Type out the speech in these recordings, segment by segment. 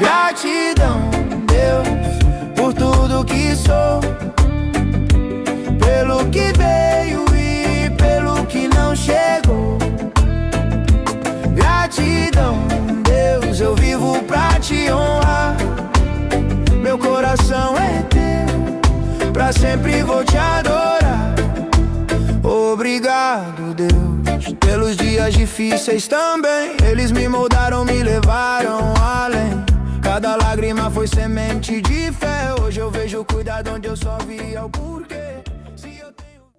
Gratidão, Deus, por tudo que sou, pelo que veio e pelo que não chegou. Gratidão, Deus, eu vivo pra te honrar. Meu coração é teu, pra sempre vou te adorar. Obrigado, Deus, pelos dias difíceis também. Eles me moldaram, me levaram além. Cada lágrima foi semente de fé. Hoje eu vejo o cuidado onde eu só via o porquê. Se eu tenho...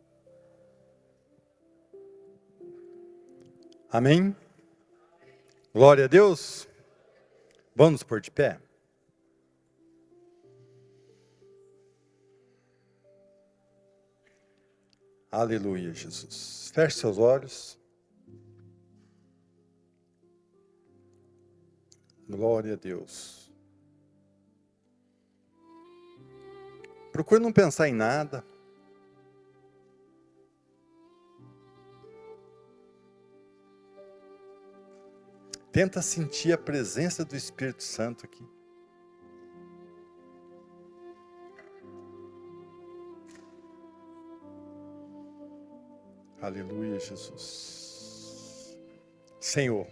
Amém? Glória a Deus. Vamos pôr de pé. Aleluia, Jesus. Feche seus olhos. Glória a Deus. Procure não pensar em nada. Tenta sentir a presença do Espírito Santo aqui. Aleluia, Jesus. Senhor,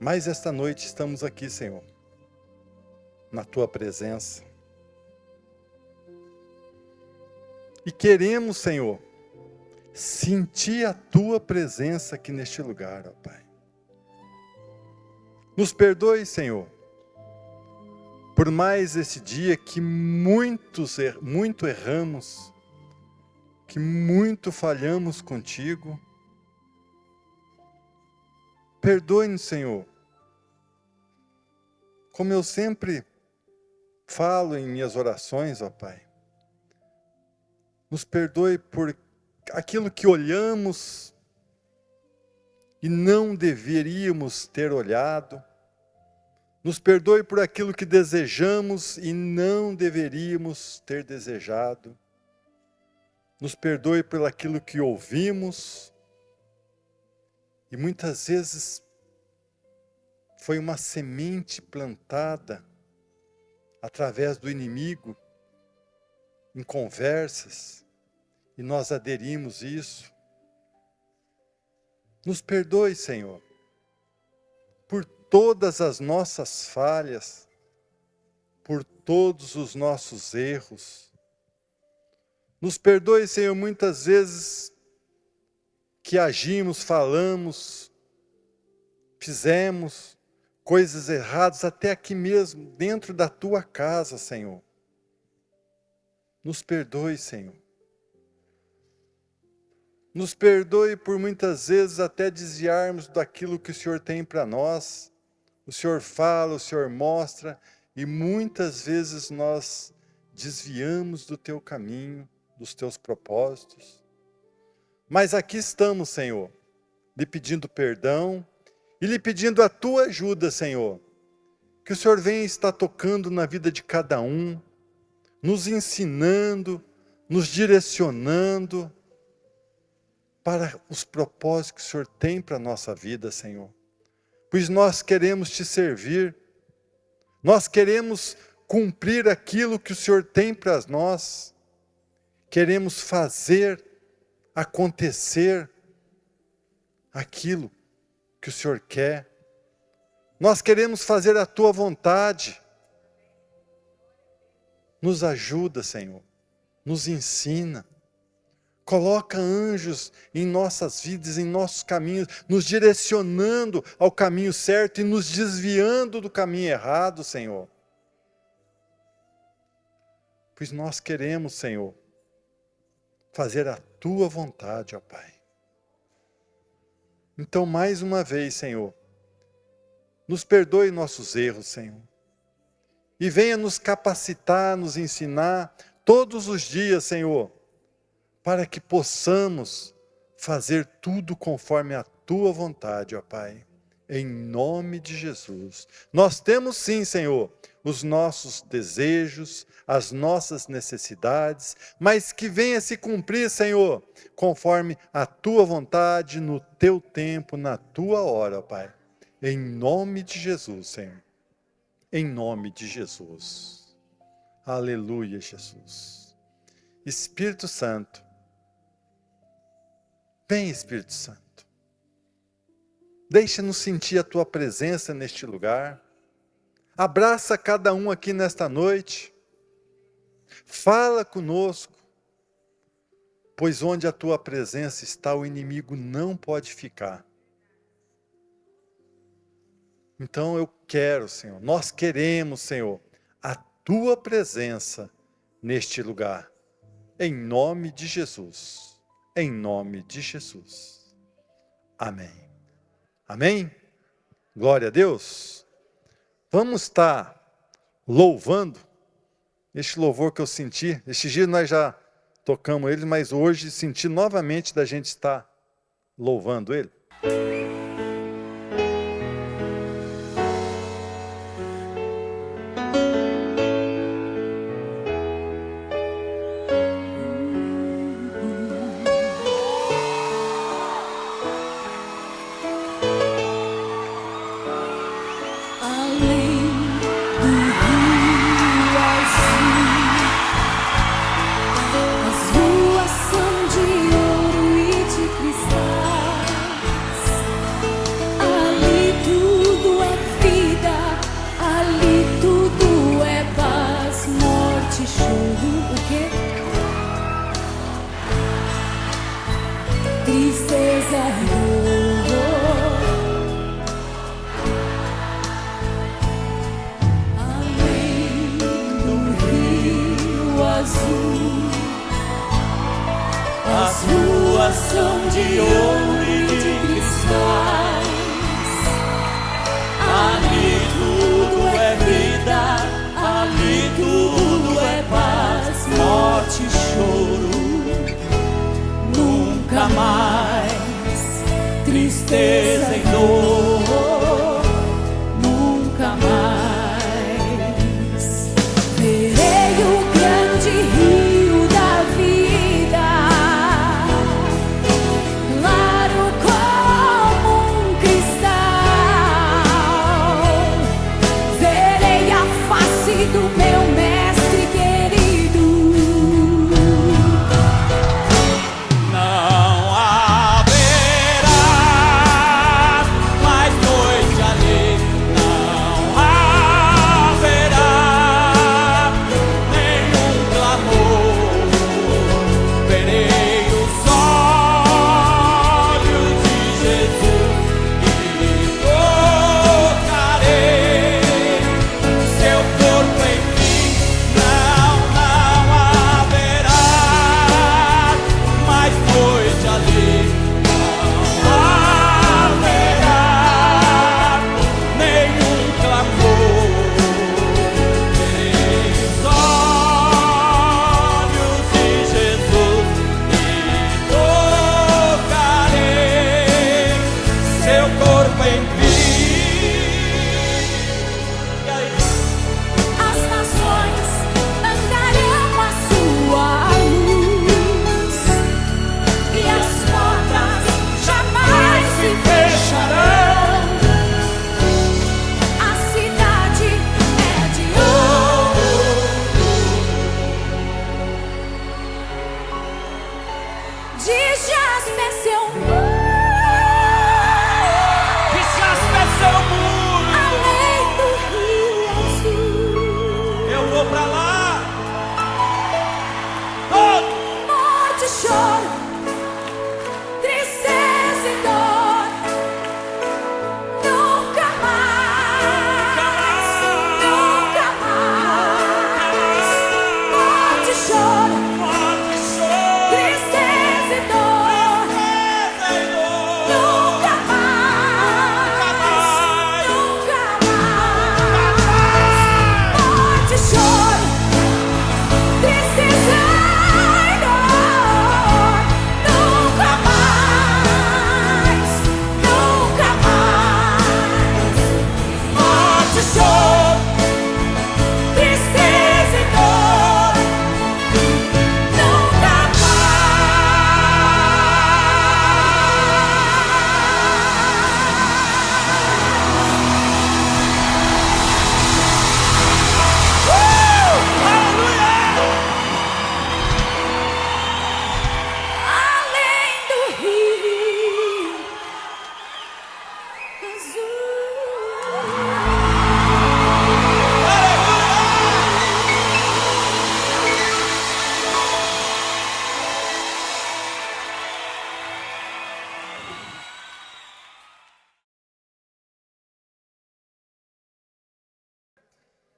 mais esta noite estamos aqui, Senhor, na Tua presença. E queremos, Senhor, sentir a Tua presença aqui neste lugar, ó Pai. Nos perdoe, Senhor, por mais esse dia que muito erramos, que muito falhamos contigo. Perdoe-nos, Senhor. Como eu sempre falo em minhas orações, ó Pai. Nos perdoe por aquilo que olhamos e não deveríamos ter olhado. Nos perdoe por aquilo que desejamos e não deveríamos ter desejado. Nos perdoe por aquilo que ouvimos e muitas vezes foi uma semente plantada através do inimigo em conversas e nós aderimos isso. Nos perdoe, Senhor, por todas as nossas falhas, por todos os nossos erros. Nos perdoe, Senhor, muitas vezes que agimos, falamos, fizemos coisas erradas, até aqui mesmo, dentro da Tua casa, Senhor. Nos perdoe, Senhor. Nos perdoe por muitas vezes até desviarmos daquilo que o Senhor tem para nós. O Senhor fala, o Senhor mostra, e muitas vezes nós desviamos do Teu caminho, dos Teus propósitos. Mas aqui estamos, Senhor, lhe pedindo perdão e lhe pedindo a Tua ajuda, Senhor. Que o Senhor venha estar tocando na vida de cada um, nos ensinando, nos direcionando para os propósitos que o Senhor tem para a nossa vida, Senhor. Pois nós queremos Te servir, nós queremos cumprir aquilo que o Senhor tem para nós. Queremos fazer acontecer aquilo que o Senhor quer. Nós queremos fazer a Tua vontade. Nos ajuda, Senhor. Nos ensina. Coloca anjos em nossas vidas, em nossos caminhos, nos direcionando ao caminho certo e nos desviando do caminho errado, Senhor. Pois nós queremos, Senhor, fazer a Tua vontade, ó Pai. Então, mais uma vez, Senhor, nos perdoe nossos erros, Senhor. E venha nos capacitar, nos ensinar todos os dias, Senhor, para que possamos fazer tudo conforme a Tua vontade, ó Pai. Em nome de Jesus. Nós temos sim, Senhor, os nossos desejos, as nossas necessidades, mas que venha se cumprir, Senhor, conforme a Tua vontade, no Teu tempo, na Tua hora, ó Pai. Em nome de Jesus, Senhor. Em nome de Jesus. Aleluia, Jesus. Espírito Santo. Vem, Espírito Santo. Deixa-nos sentir a tua presença neste lugar. Abraça cada um aqui nesta noite. Fala conosco. Pois onde a tua presença está, o inimigo não pode ficar. Então eu quero, Senhor, nós queremos, Senhor, a tua presença neste lugar. Em nome de Jesus. Em nome de Jesus. Amém. Amém? Glória a Deus. Vamos estar louvando este louvor que eu senti. Este dia nós já tocamos ele, mas hoje senti novamente da gente estar louvando ele. As ruas são de ouro e de cristais. Ali tudo é vida, ali tudo é paz, morte e choro. Nunca mais tristeza e dor, nunca mais. Verei o grande rio da vida, claro como um cristal. Verei a face do meu mestre querido. Não haverá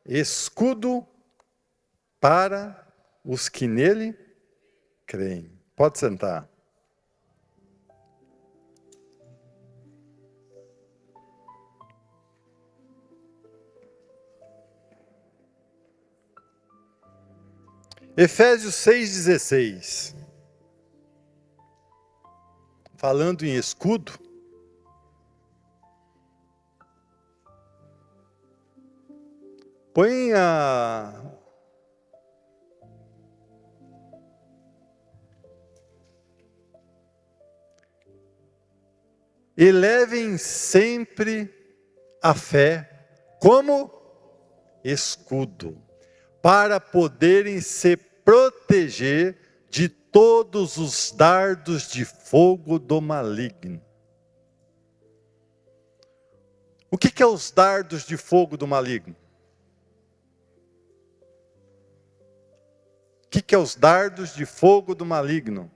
escudo para os que nele creem. Pode sentar. Efésios 6,16. Falando em escudo, põe a... Elevem sempre a fé como escudo, para poderem se proteger de todos os dardos de fogo do maligno. O que é os dardos de fogo do maligno? O que é os dardos de fogo do maligno?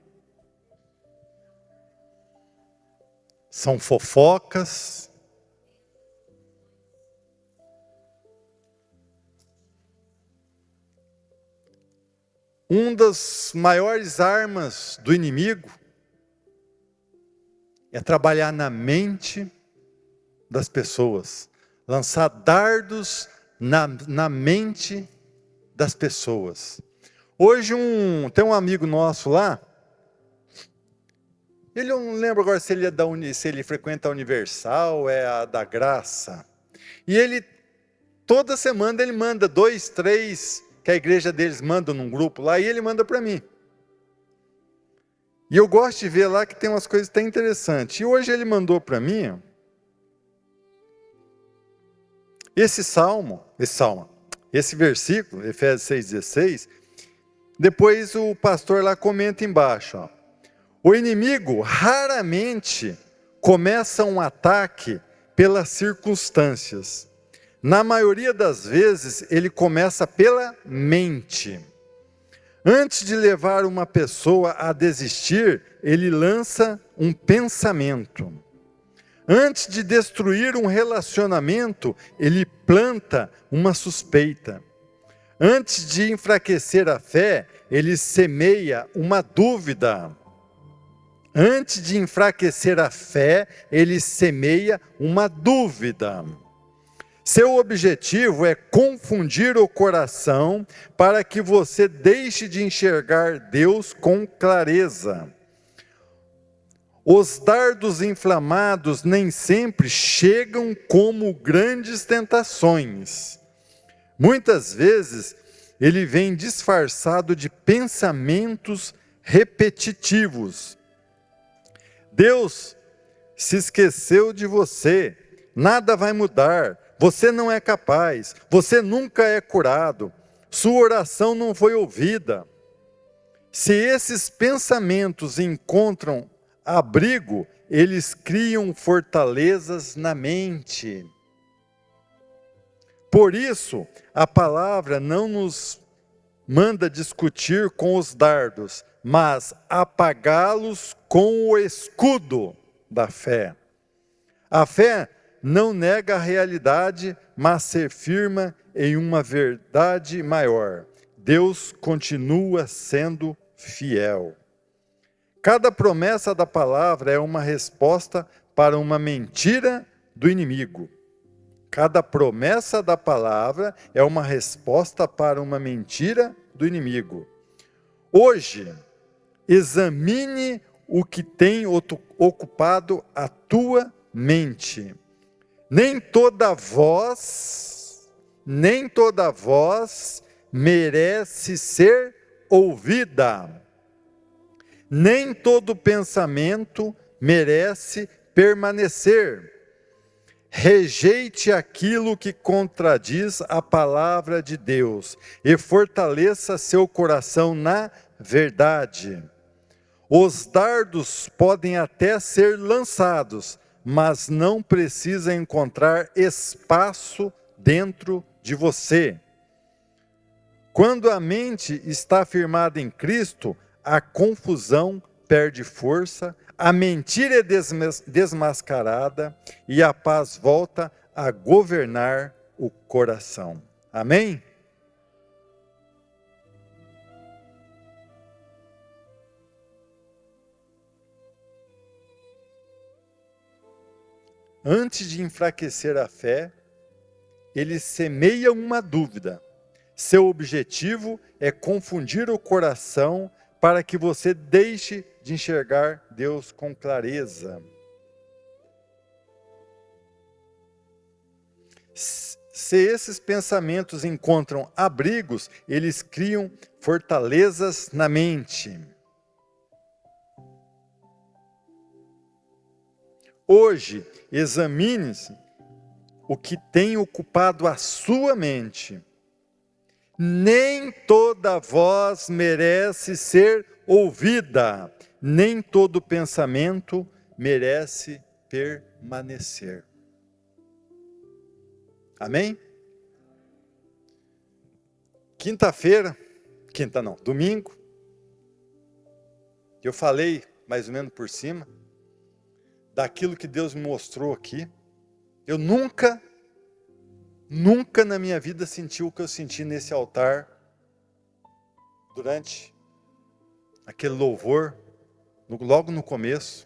São fofocas, uma das maiores armas do inimigo é trabalhar na mente das pessoas, lançar dardos na mente das pessoas. Hoje tem um amigo nosso lá, ele eu não lembro agora se ele é se ele frequenta a Universal, é a da Graça. E ele, toda semana ele manda 2, 3, que a igreja deles manda num grupo lá, e ele manda para mim. E eu gosto de ver lá que tem umas coisas até interessantes. E hoje ele mandou para mim esse versículo, Efésios 6,16, depois o pastor lá comenta embaixo, ó. O inimigo raramente começa um ataque pelas circunstâncias. Na maioria das vezes, ele começa pela mente. Antes de levar uma pessoa a desistir, ele lança um pensamento. Antes de destruir um relacionamento, ele planta uma suspeita. Antes de enfraquecer a fé, ele semeia uma dúvida. Antes de enfraquecer a fé, ele semeia uma dúvida. Seu objetivo é confundir o coração para que você deixe de enxergar Deus com clareza. Os dardos inflamados nem sempre chegam como grandes tentações. Muitas vezes, ele vem disfarçado de pensamentos repetitivos. Deus se esqueceu de você, nada vai mudar, você não é capaz, você nunca é curado, sua oração não foi ouvida. Se esses pensamentos encontram abrigo, eles criam fortalezas na mente. Por isso, a palavra não nos manda discutir com os dardos, mas apagá-los com o escudo da fé. A fé não nega a realidade, mas se firma em uma verdade maior. Deus continua sendo fiel. Cada promessa da palavra é uma resposta para uma mentira do inimigo. Cada promessa da palavra é uma resposta para uma mentira do inimigo. Hoje, examine o que tem ocupado a tua mente. Nem toda voz merece ser ouvida. Nem todo pensamento merece permanecer. Rejeite aquilo que contradiz a palavra de Deus e fortaleça seu coração na verdade. Os dardos podem até ser lançados, mas não precisa encontrar espaço dentro de você. Quando a mente está firmada em Cristo, a confusão perde força, a mentira é desmascarada e a paz volta a governar o coração. Amém? Antes de enfraquecer a fé, ele semeia uma dúvida. Seu objetivo é confundir o coração para que você deixe de enxergar Deus com clareza. Se esses pensamentos encontram abrigos, eles criam fortalezas na mente. Hoje, examine-se o que tem ocupado a sua mente. Nem toda voz merece ser ouvida, nem todo pensamento merece permanecer. Amém? Domingo, eu falei mais ou menos por cima daquilo que Deus me mostrou aqui. Eu nunca na minha vida senti o que eu senti nesse altar durante aquele louvor, logo no começo.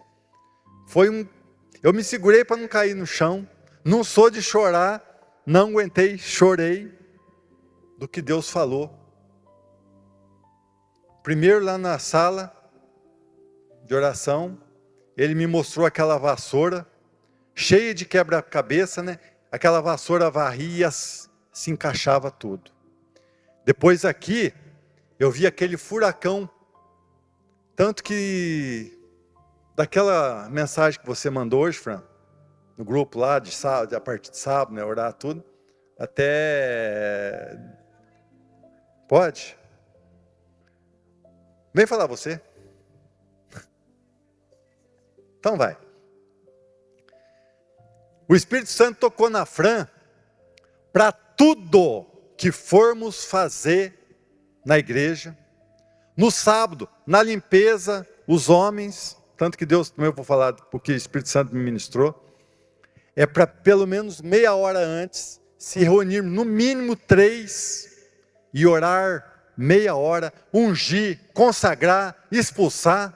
Eu me segurei para não cair no chão, não sou de chorar, não aguentei, chorei do que Deus falou. Primeiro lá na sala de oração, Ele me mostrou aquela vassoura, cheia de quebra-cabeça, né? Aquela vassoura varria, se encaixava tudo. Depois aqui, eu vi aquele furacão. Tanto que, daquela mensagem que você mandou hoje, Fran, no grupo lá, de sábado, a partir de sábado, né? Orar tudo. Até... Pode? Vem falar você. Então vai. O Espírito Santo tocou na Fran para tudo que formos fazer na igreja, no sábado, na limpeza, os homens, tanto que Deus, também eu vou falar porque o Espírito Santo me ministrou, é para pelo menos meia hora antes, se reunir no mínimo 3 e orar meia hora, ungir, consagrar, expulsar,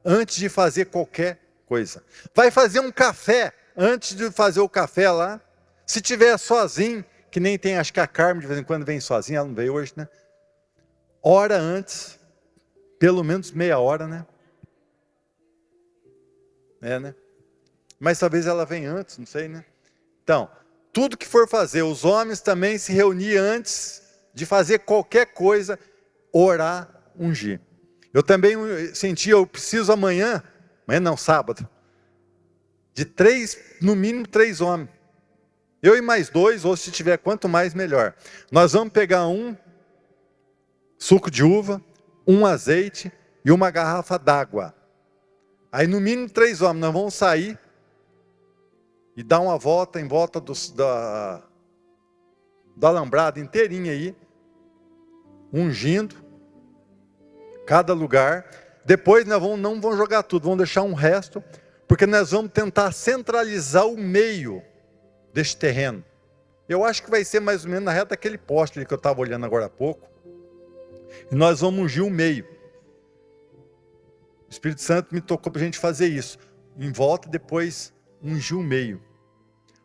antes de fazer qualquer coisa. Vai fazer um café, antes de fazer o café lá, se tiver sozinho, que nem tem, acho que a Carmen de vez em quando vem sozinha, ela não veio hoje, né? Hora antes, pelo menos meia hora, né? Né? Mas talvez ela venha antes, não sei, né? Então, tudo que for fazer, os homens também se reunir antes de fazer qualquer coisa, orar, ungir. Eu também senti, eu preciso amanhã não, sábado, de 3, no mínimo 3 homens. Eu e mais 2, ou se tiver quanto mais, melhor. Nós vamos pegar um suco de uva, um azeite e uma garrafa d'água. Aí no mínimo 3 homens, nós vamos sair e dar uma volta em volta da alambrada inteirinha aí, ungindo cada lugar. Depois nós não vamos jogar tudo, vamos deixar um resto, porque nós vamos tentar centralizar o meio deste terreno. Eu acho que vai ser mais ou menos na reta daquele poste ali que eu estava olhando agora há pouco. E nós vamos ungir o meio. O Espírito Santo me tocou para a gente fazer isso. Em volta, depois ungir o meio.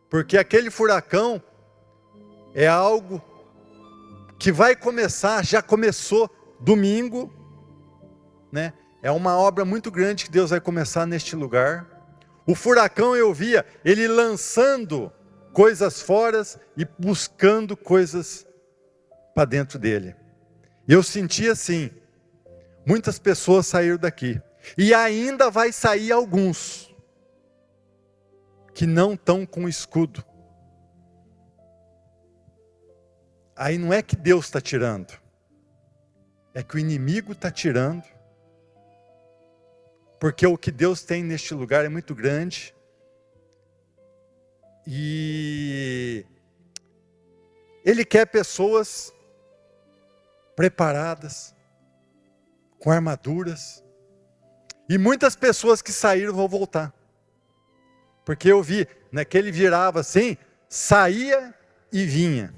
Porque aquele furacão é algo que vai começar, já começou domingo, né? É uma obra muito grande que Deus vai começar neste lugar. O furacão eu via ele lançando coisas fora e buscando coisas para dentro dele. Eu senti assim, muitas pessoas saíram daqui. E ainda vai sair alguns que não estão com escudo. Aí não é que Deus está tirando, é que o inimigo está tirando. Porque o que Deus tem neste lugar é muito grande. E Ele quer pessoas preparadas, com armaduras. E muitas pessoas que saíram vão voltar. Porque eu vi, né, que ele virava assim, saía e vinha.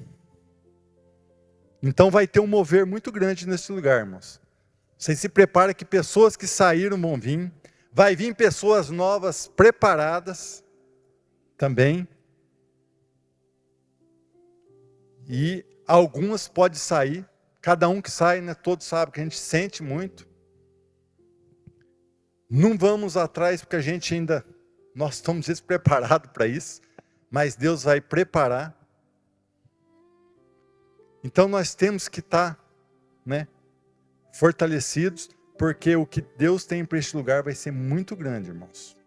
Então vai ter um mover muito grande nesse lugar, irmãos. Vocês se preparem que pessoas que saíram vão vir. Vai vir pessoas novas preparadas também. E algumas podem sair. Cada um que sai, né, todos sabem que a gente sente muito. Não vamos atrás porque a gente ainda, nós estamos despreparados para isso. Mas Deus vai preparar. Então nós temos que estar, né, fortalecidos, porque o que Deus tem para este lugar vai ser muito grande, irmãos.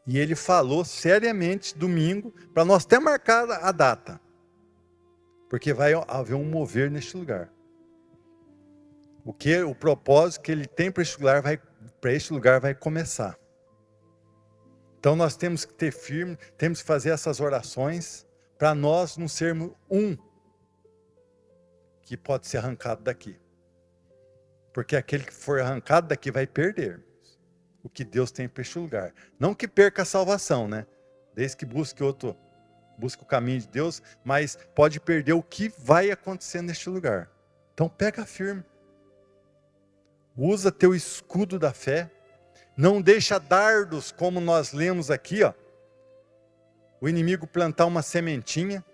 E Ele falou seriamente domingo, para nós até marcar a data, porque vai haver um mover neste lugar. O propósito que Ele tem para este lugar vai começar. Então nós temos que ter firme, temos que fazer essas orações, para nós não sermos que pode ser arrancado daqui. Porque aquele que for arrancado daqui vai perder o que Deus tem para este lugar. Não que perca a salvação, né? Desde que busque o caminho de Deus, mas pode perder o que vai acontecer neste lugar. Então pega firme. Usa teu escudo da fé. Não deixa dardos, como nós lemos aqui, ó. O inimigo plantar uma sementinha.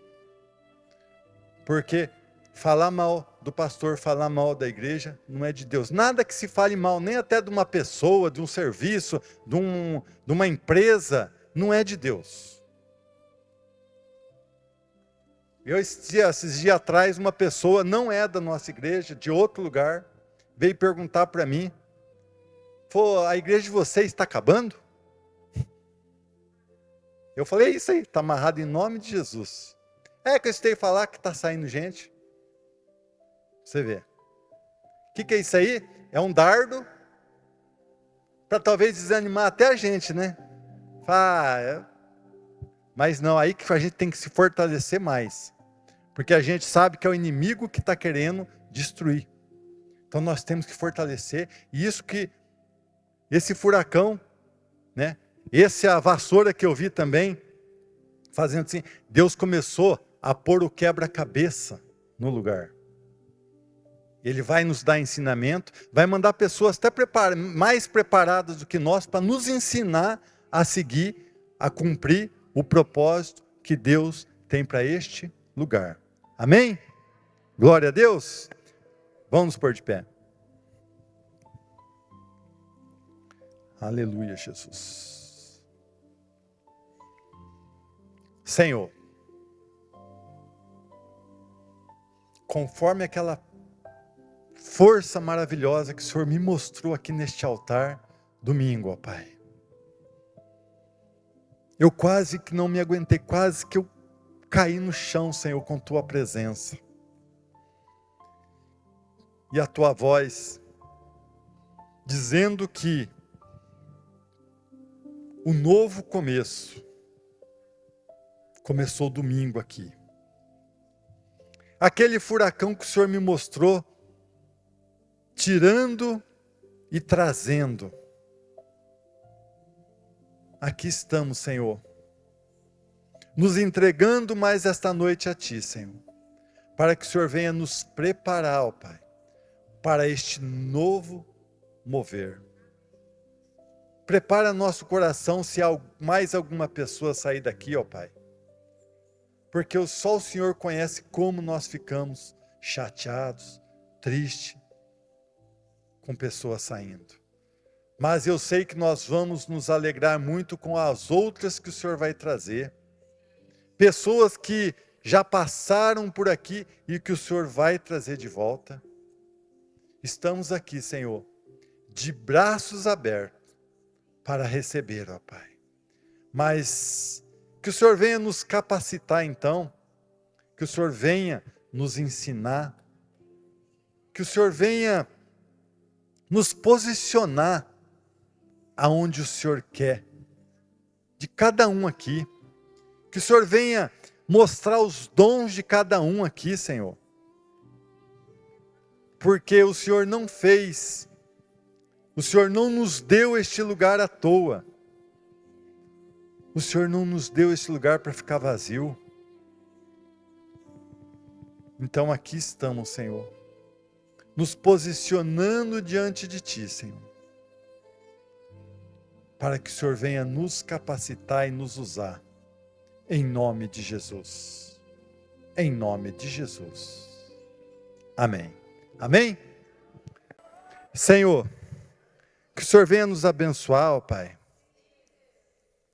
Porque falar mal do pastor, falar mal da igreja, não é de Deus. Nada que se fale mal, nem até de uma pessoa, de um serviço, de uma empresa, não é de Deus. Esses dias atrás, uma pessoa, não é da nossa igreja, de outro lugar, veio perguntar para mim, a igreja de vocês está acabando? Eu falei, é isso aí, está amarrado em nome de Jesus. É que eu escutei falar que está saindo gente. Você vê. O que é isso aí? É um dardo para talvez desanimar até a gente, né? Mas não, aí que a gente tem que se fortalecer mais. Porque a gente sabe que é o inimigo que está querendo destruir. Então nós temos que fortalecer. E isso que, esse furacão, né? A vassoura que eu vi também, fazendo assim, Deus começou a pôr o quebra-cabeça no lugar. Ele vai nos dar ensinamento, vai mandar pessoas até mais preparadas do que nós para nos ensinar a seguir, a cumprir o propósito que Deus tem para este lugar. Amém? Glória a Deus. Vamos nos pôr de pé. Aleluia, Jesus. Senhor, conforme aquela força maravilhosa que o Senhor me mostrou aqui neste altar, domingo, ó Pai. Eu quase que não me aguentei, quase que eu caí no chão, Senhor, com Tua presença. E a Tua voz, dizendo que o novo começo, começou domingo aqui. Aquele furacão que o Senhor me mostrou, tirando e trazendo. Aqui estamos, Senhor, nos entregando mais esta noite a Ti, Senhor, para que o Senhor venha nos preparar, ó Pai, para este novo mover. Prepara nosso coração se mais alguma pessoa sair daqui, ó Pai, porque só o Senhor conhece como nós ficamos chateados, tristes, com pessoas saindo. Mas eu sei que nós vamos nos alegrar muito com as outras que o Senhor vai trazer. Pessoas que já passaram por aqui e que o Senhor vai trazer de volta. Estamos aqui, Senhor, de braços abertos para receber, ó Pai. Mas que o Senhor venha nos capacitar então, que o Senhor venha nos ensinar, que o Senhor venha nos posicionar aonde o Senhor quer, de cada um aqui, que o Senhor venha mostrar os dons de cada um aqui, Senhor, porque o Senhor não fez, o Senhor não nos deu este lugar à toa, o Senhor não nos deu este lugar para ficar vazio. Então aqui estamos, Senhor, nos posicionando diante de Ti, Senhor, para que o Senhor venha nos capacitar e nos usar, em nome de Jesus. Em nome de Jesus. Amém. Amém? Senhor, que o Senhor venha nos abençoar, ó Pai,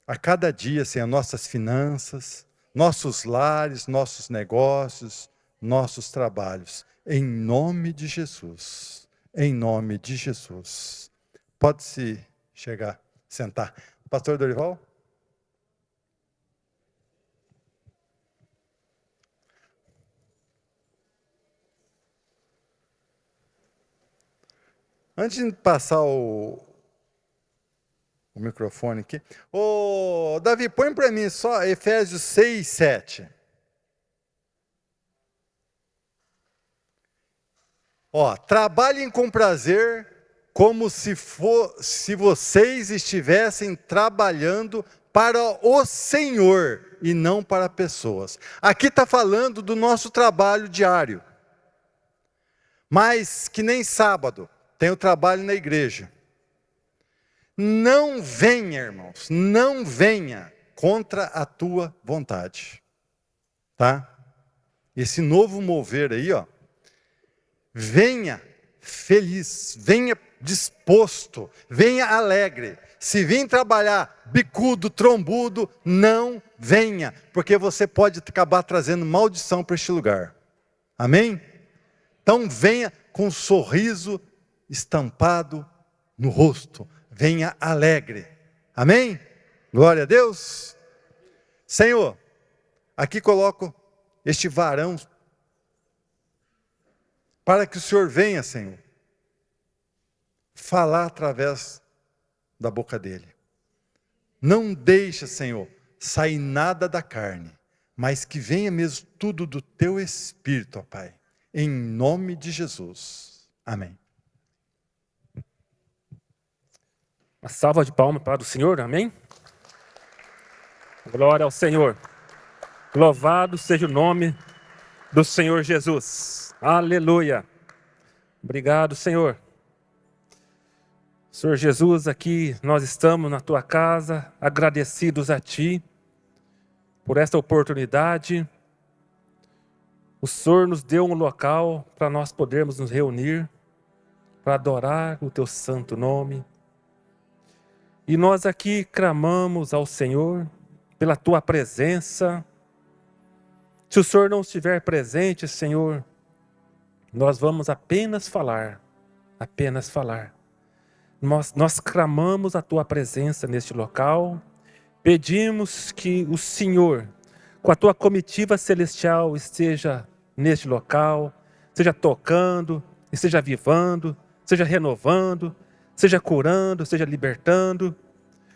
a cada dia, Senhor, nossas finanças, nossos lares, nossos negócios, nossos trabalhos, em nome de Jesus, em nome de Jesus. Pode-se chegar, sentar. Pastor Dorival? Antes de passar o microfone aqui. Ô, Davi, põe para mim só Efésios 6, 7. Ó, trabalhem com prazer, como se vocês estivessem trabalhando para o Senhor e não para pessoas. Aqui está falando do nosso trabalho diário. Mas que nem sábado, tem o trabalho na igreja. Não venha, irmãos, não venha contra a tua vontade, tá? Esse novo mover aí, ó, venha feliz, venha disposto, venha alegre. Se vir trabalhar bicudo, trombudo, não venha, porque você pode acabar trazendo maldição para este lugar. Amém? Então venha com um sorriso estampado no rosto. Venha alegre. Amém? Glória a Deus. Senhor, aqui coloco este varão para que o Senhor venha, Senhor, falar através da boca dele. Não deixa, Senhor, sair nada da carne, mas que venha mesmo tudo do teu Espírito, ó Pai. Em nome de Jesus. Amém. Uma salva de palmas para o Senhor, amém? Glória ao Senhor. Louvado seja o nome do Senhor Jesus. Aleluia. Obrigado, Senhor. Senhor Jesus, aqui nós estamos na Tua casa, agradecidos a Ti por esta oportunidade. O Senhor nos deu um local para nós podermos nos reunir, para adorar o Teu santo nome. E nós aqui clamamos ao Senhor pela Tua presença. Se o Senhor não estiver presente, Senhor, nós vamos apenas falar, apenas falar. Nós clamamos a Tua presença neste local, pedimos que o Senhor, com a Tua comitiva celestial, esteja neste local, esteja tocando, esteja avivando, esteja renovando, seja curando, seja libertando,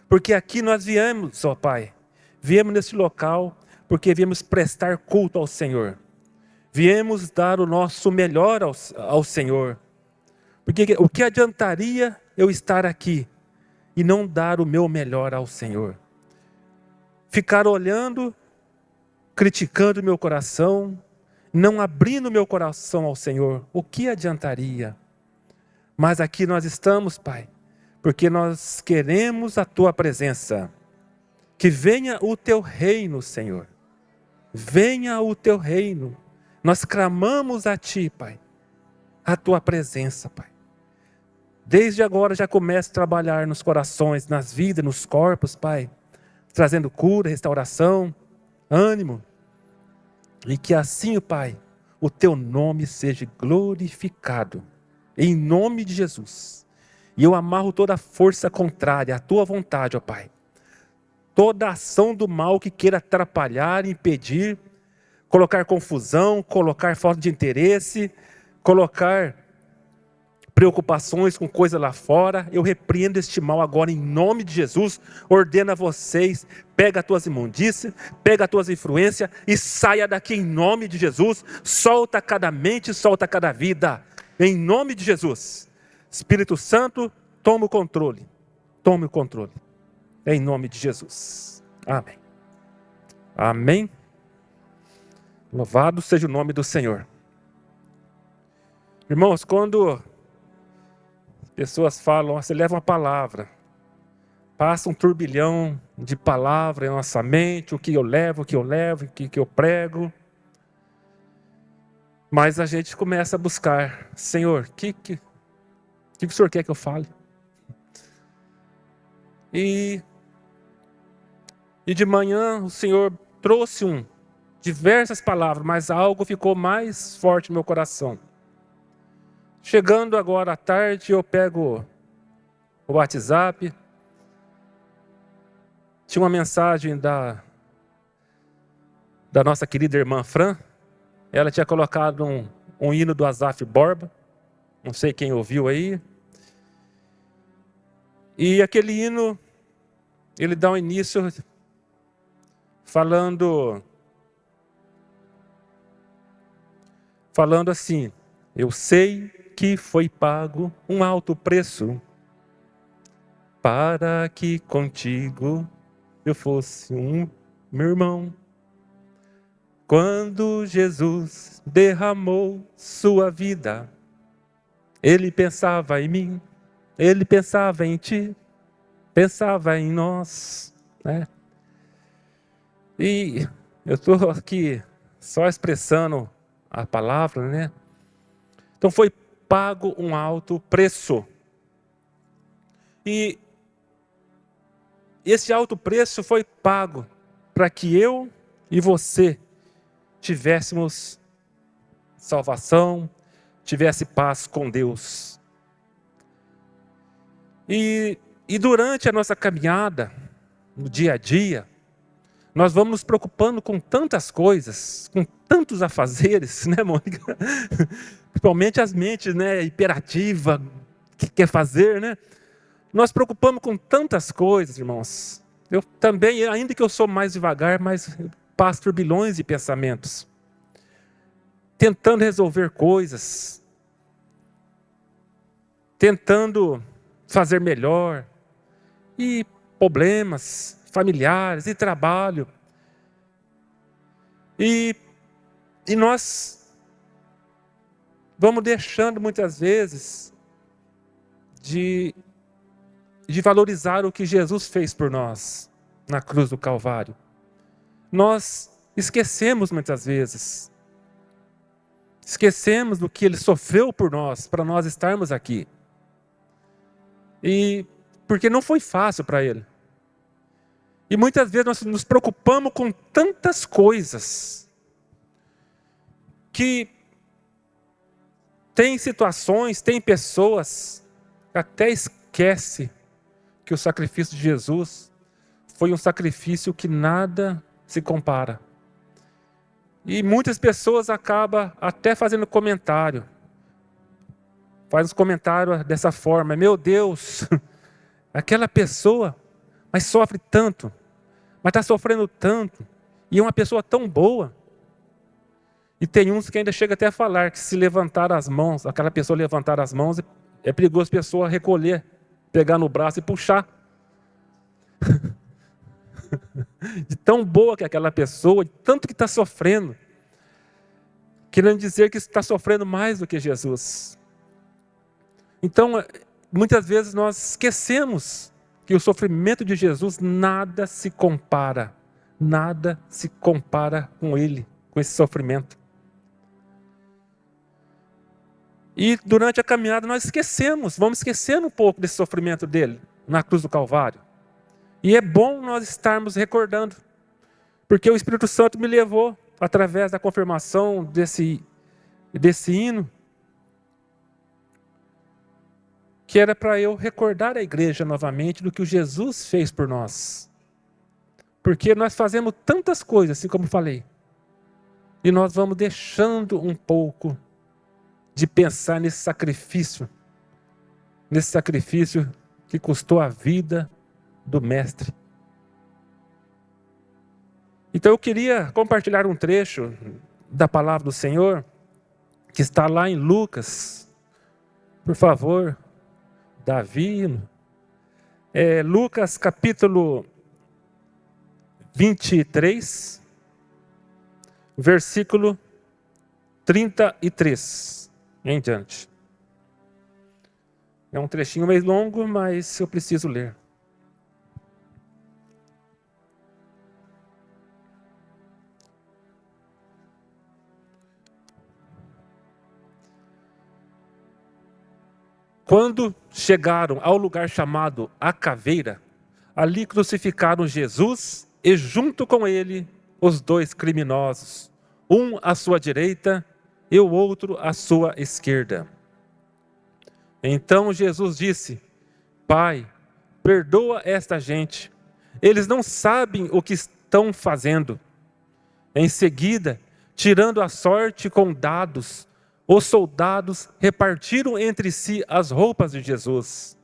porque aqui nós viemos, ó Pai, viemos nesse local porque viemos prestar culto ao Senhor, viemos dar o nosso melhor ao Senhor, porque o que adiantaria eu estar aqui e não dar o meu melhor ao Senhor? Ficar olhando, criticando meu coração, não abrindo meu coração ao Senhor, o que adiantaria? Mas aqui nós estamos, Pai, porque nós queremos a Tua presença. Que venha o Teu reino, Senhor. Venha o Teu reino. Nós clamamos a Ti, Pai, a Tua presença, Pai. Desde agora já começa a trabalhar nos corações, nas vidas, nos corpos, Pai, trazendo cura, restauração, ânimo. E que assim, Pai, o Teu nome seja glorificado. Em nome de Jesus. E eu amarro toda a força contrária à Tua vontade, ó Pai. Toda ação do mal que queira atrapalhar, impedir, colocar confusão, colocar falta de interesse, colocar preocupações com coisa lá fora, eu repreendo este mal agora em nome de Jesus. Ordeno a vocês, pega as tuas imundícias, pega as tuas influências e saia daqui em nome de Jesus. Solta cada mente, solta cada vida. Em nome de Jesus, Espírito Santo, toma o controle. Tome o controle. Em nome de Jesus. Amém. Amém. Louvado seja o nome do Senhor. Irmãos, quando pessoas falam, você leva uma palavra, passa um turbilhão de palavras em nossa mente, o que eu levo, o que eu prego. Mas a gente começa a buscar, Senhor, o que o Senhor quer que eu fale? E de manhã o Senhor trouxe diversas palavras, mas algo ficou mais forte no meu coração. Chegando agora à tarde, eu pego o WhatsApp. Tinha uma mensagem da nossa querida irmã Fran. Ela tinha colocado um hino do Asaf Borba. Não sei quem ouviu aí. E aquele hino, ele dá um início falando assim: eu sei que foi pago um alto preço para que contigo eu fosse meu irmão. Quando Jesus derramou sua vida, Ele pensava em mim, Ele pensava em ti, pensava em nós, né? E eu estou aqui só expressando a palavra, né? Então foi pago um alto preço. E esse alto preço foi pago para que eu e você tivéssemos salvação, tivesse paz com Deus. E durante a nossa caminhada, no dia a dia, nós vamos nos preocupando com tantas coisas, com tantos afazeres, né, Mônica? Principalmente as mentes, né, hiperativa, que quer fazer, né? Nós preocupamos com tantas coisas, irmãos. Eu também, ainda que eu sou mais devagar, mas passo turbilhões de pensamentos, tentando resolver coisas, tentando fazer melhor, e problemas familiares, e trabalho. E nós vamos deixando muitas vezes de valorizar o que Jesus fez por nós na cruz do Calvário. Nós esquecemos muitas vezes. Esquecemos do que Ele sofreu por nós, para nós estarmos aqui. E porque não foi fácil para Ele. E muitas vezes nós nos preocupamos com tantas coisas, que tem situações, tem pessoas, até esquece que o sacrifício de Jesus foi um sacrifício que nada se compara. E muitas pessoas acabam até fazendo comentário. Faz uns comentários dessa forma: meu Deus, aquela pessoa, mas sofre tanto, mas está sofrendo tanto, e é uma pessoa tão boa. E tem uns que ainda chega até a falar que se levantar as mãos, aquela pessoa levantar as mãos, é perigoso a pessoa recolher, pegar no braço e puxar. De tão boa que é aquela pessoa, de tanto que está sofrendo, querendo dizer que está sofrendo mais do que Jesus. Então, muitas vezes nós esquecemos que o sofrimento de Jesus nada se compara com Ele, com esse sofrimento. E durante a caminhada nós vamos esquecendo um pouco desse sofrimento dele na cruz do Calvário. E é bom nós estarmos recordando, porque o Espírito Santo me levou, através da confirmação desse hino, que era para eu recordar a igreja novamente do que o Jesus fez por nós. Porque nós fazemos tantas coisas, assim como falei, e nós vamos deixando um pouco de pensar nesse sacrifício que custou a vida do Mestre. Então eu queria compartilhar um trecho da palavra do Senhor, que está lá em Lucas. Por favor, Davi. Lucas capítulo 23, versículo 33. em diante. É um trechinho meio longo, mas eu preciso ler. Quando chegaram ao lugar chamado A Caveira, ali crucificaram Jesus e junto com ele os 2 criminosos, um à sua direita e o outro à sua esquerda. Então Jesus disse: Pai, perdoa esta gente, eles não sabem o que estão fazendo. Em seguida, tirando a sorte com dados, os soldados repartiram entre si as roupas de Jesus.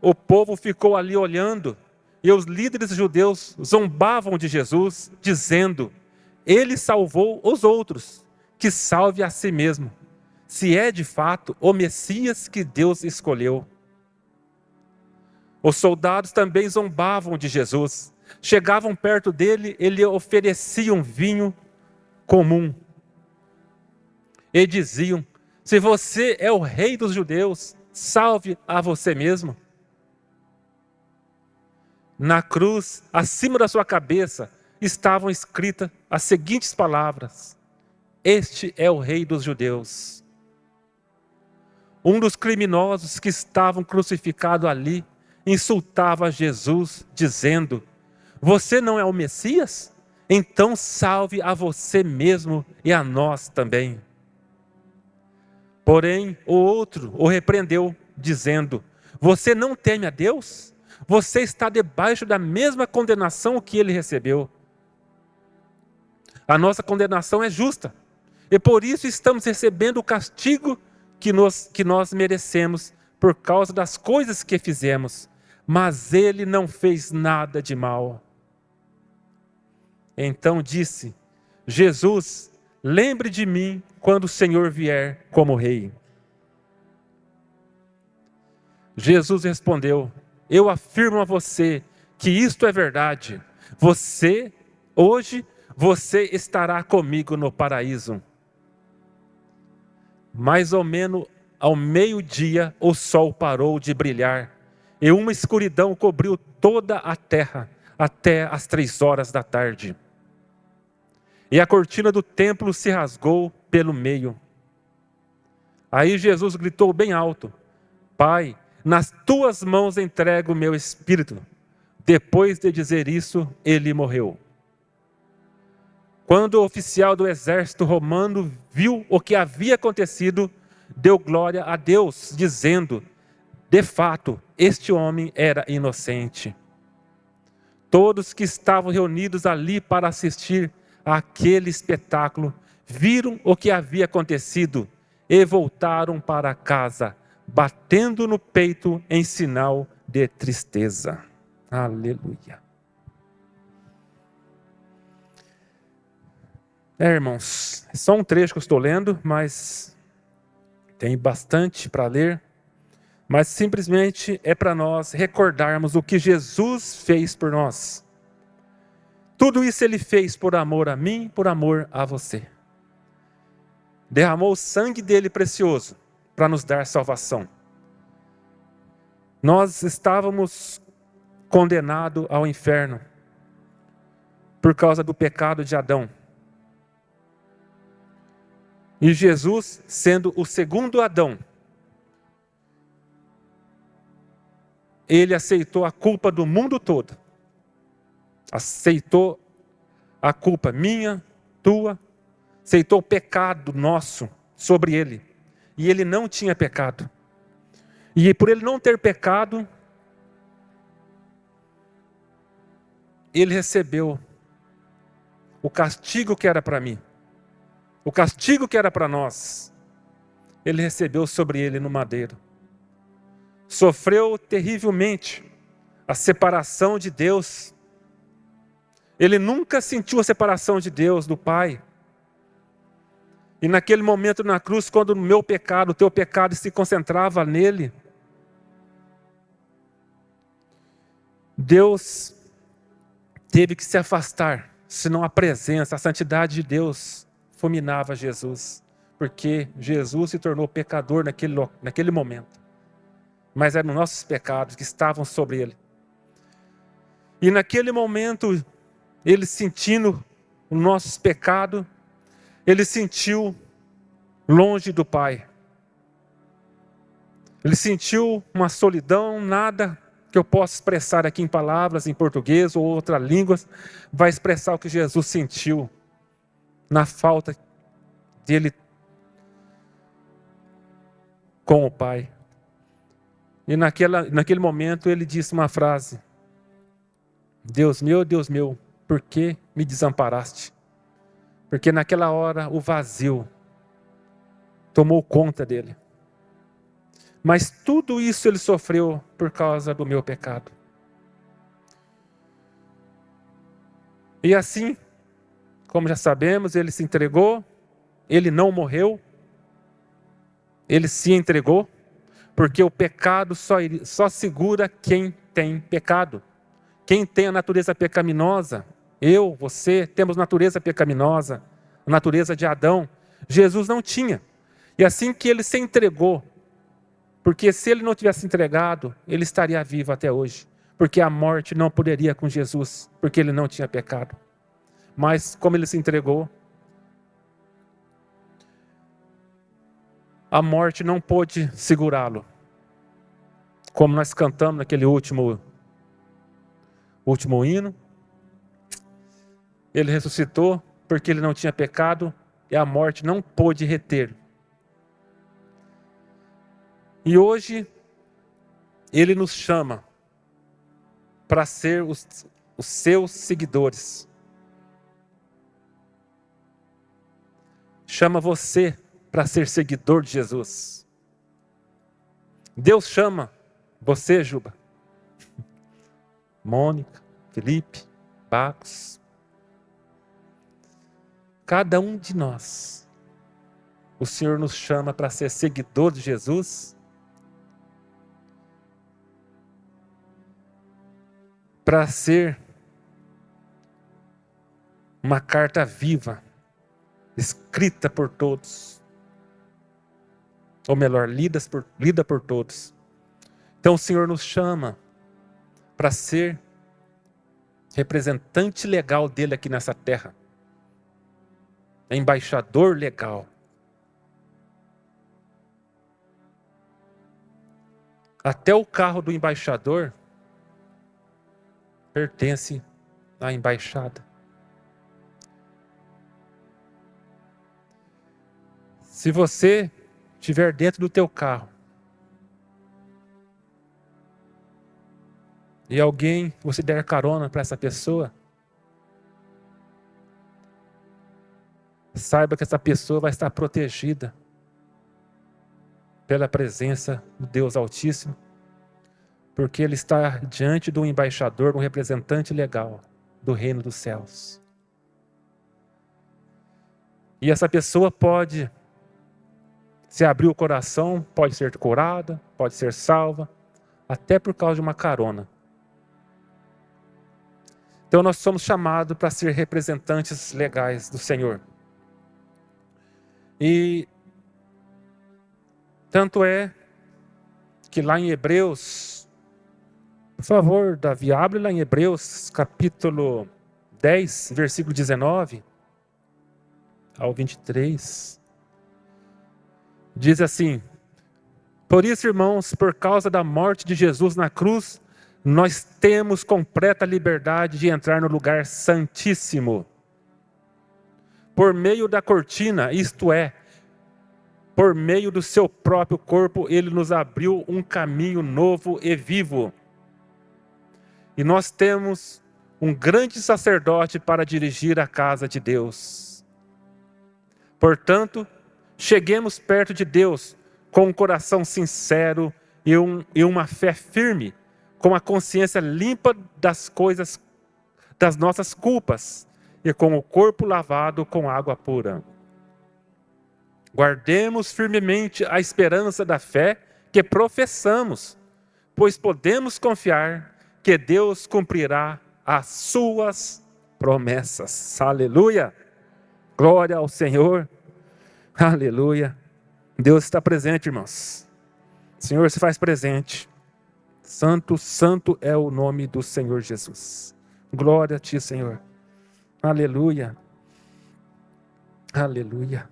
O povo ficou ali olhando, e os líderes judeus zombavam de Jesus, dizendo: Ele salvou os outros, que salve a si mesmo, se é de fato o Messias que Deus escolheu. Os soldados também zombavam de Jesus. Chegavam perto dele e lhe ofereciam vinho comum. E diziam: Se você é o rei dos judeus, salve a você mesmo. Na cruz, acima da sua cabeça, estavam escritas as seguintes palavras: Este é o rei dos judeus. Um dos criminosos que estavam crucificados ali insultava Jesus, dizendo: Você não é o Messias? Então salve a você mesmo e a nós também. Porém, o outro o repreendeu, dizendo: Você não teme a Deus? Você está debaixo da mesma condenação que ele recebeu. A nossa condenação é justa, e por isso estamos recebendo o castigo que nós merecemos por causa das coisas que fizemos, mas ele não fez nada de mal. Então disse: Jesus, lembre de mim quando o Senhor vier como rei. Jesus respondeu: Eu afirmo a você que isto é verdade. Hoje você estará comigo no paraíso. Mais ou menos ao meio-dia, o sol parou de brilhar e uma escuridão cobriu toda a terra até as 3 horas da tarde. E a cortina do templo se rasgou pelo meio. Aí Jesus gritou bem alto: Pai, nas tuas mãos entrego o meu espírito. Depois de dizer isso, ele morreu. Quando o oficial do exército romano viu o que havia acontecido, deu glória a Deus, dizendo: De fato, este homem era inocente. Todos que estavam reunidos ali para assistir àquele espetáculo viram o que havia acontecido e voltaram para casa, batendo no peito em sinal de tristeza. Aleluia. Irmãos, é só um trecho que eu estou lendo, mas tem bastante para ler. Mas simplesmente é para nós recordarmos o que Jesus fez por nós. Tudo isso ele fez por amor a mim, por amor a você. Derramou o sangue dele precioso para nos dar salvação. Nós estávamos condenados ao inferno por causa do pecado de Adão. E Jesus, sendo o segundo Adão, ele aceitou a culpa do mundo todo. Aceitou a culpa minha, tua, aceitou o pecado nosso sobre ele. E ele não tinha pecado. E por ele não ter pecado, ele recebeu o castigo que era para mim. O castigo que era para nós, ele recebeu sobre ele no madeiro. Sofreu terrivelmente a separação de Deus. Ele nunca sentiu a separação de Deus, do Pai. E naquele momento na cruz, quando o meu pecado, o teu pecado se concentrava nele, Deus teve que se afastar, senão a presença, a santidade de Deus fulminava Jesus. porque Jesus se tornou pecador naquele momento. Mas eram nossos pecados que estavam sobre ele. E naquele momento, ele sentindo os nossos pecados, ele sentiu longe do Pai. Ele sentiu uma solidão, nada que eu possa expressar aqui em palavras, em português ou outra língua, vai expressar o que Jesus sentiu na falta dele com o Pai. E naquele momento ele disse uma frase: Deus meu, por que me desamparaste? Porque naquela hora o vazio tomou conta dele. Mas tudo isso ele sofreu por causa do meu pecado. E assim, como já sabemos, ele se entregou, ele não morreu, ele se entregou, porque o pecado só segura quem tem pecado. Quem tem a natureza pecaminosa, eu, você, temos natureza pecaminosa, a natureza de Adão. Jesus não tinha. E assim que ele se entregou, porque se ele não tivesse entregado, ele estaria vivo até hoje. Porque a morte não poderia com Jesus, porque ele não tinha pecado. Mas como ele se entregou, a morte não pôde segurá-lo. Como nós cantamos naquele último hino, ele ressuscitou porque ele não tinha pecado e a morte não pôde reter. E hoje ele nos chama para ser os seus seguidores. Chama você para ser seguidor de Jesus. Deus chama você, Juba, Mônica, Felipe, Bacos, cada um de nós. O Senhor nos chama para ser seguidor de Jesus, para ser uma carta viva, escrita por todos, ou melhor, lida por todos. Então o Senhor nos chama para ser representante legal dele aqui nessa terra, embaixador legal. Até o carro do embaixador pertence à embaixada. Se você estiver dentro do teu carro e você der carona para essa pessoa, saiba que essa pessoa vai estar protegida pela presença do Deus Altíssimo, porque ele está diante de um embaixador, um representante legal do reino dos céus. E essa pessoa pode, se abrir o coração, pode ser curada, pode ser salva, até por causa de uma carona. Então nós somos chamados para ser representantes legais do Senhor. E tanto é que lá em Hebreus, por favor, Davi, abre lá em Hebreus capítulo 10, versículo 19 ao 23. Diz assim: por isso, irmãos, por causa da morte de Jesus na cruz, nós temos completa liberdade de entrar no lugar santíssimo. Por meio da cortina, isto é, por meio do seu próprio corpo, ele nos abriu um caminho novo e vivo. E nós temos um grande sacerdote para dirigir a casa de Deus. Portanto, cheguemos perto de Deus com um coração sincero e uma fé firme, com a consciência limpa das coisas, das nossas culpas, e com o corpo lavado com água pura. Guardemos firmemente a esperança da fé que professamos, pois podemos confiar que Deus cumprirá as suas promessas. Aleluia! Glória ao Senhor! Aleluia. Deus está presente, irmãos. O Senhor se faz presente. Santo, santo é o nome do Senhor Jesus. Glória a ti, Senhor. Aleluia. Aleluia.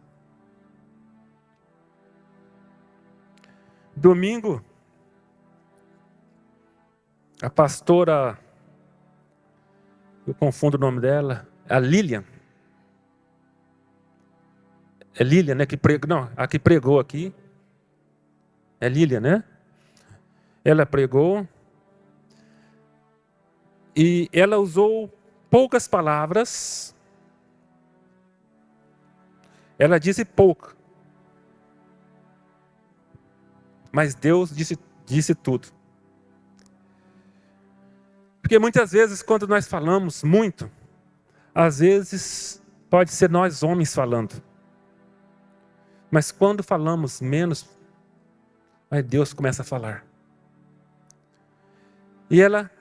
Domingo, a pastora, eu confundo o nome dela, a Lilian. É Lilian, né? A que pregou aqui. É Lilian, né? Ela pregou. E ela usou poucas palavras. Ela disse pouco. Mas Deus disse tudo. Porque muitas vezes, quando nós falamos muito, às vezes pode ser nós homens falando. Mas quando falamos menos, aí Deus começa a falar. E ela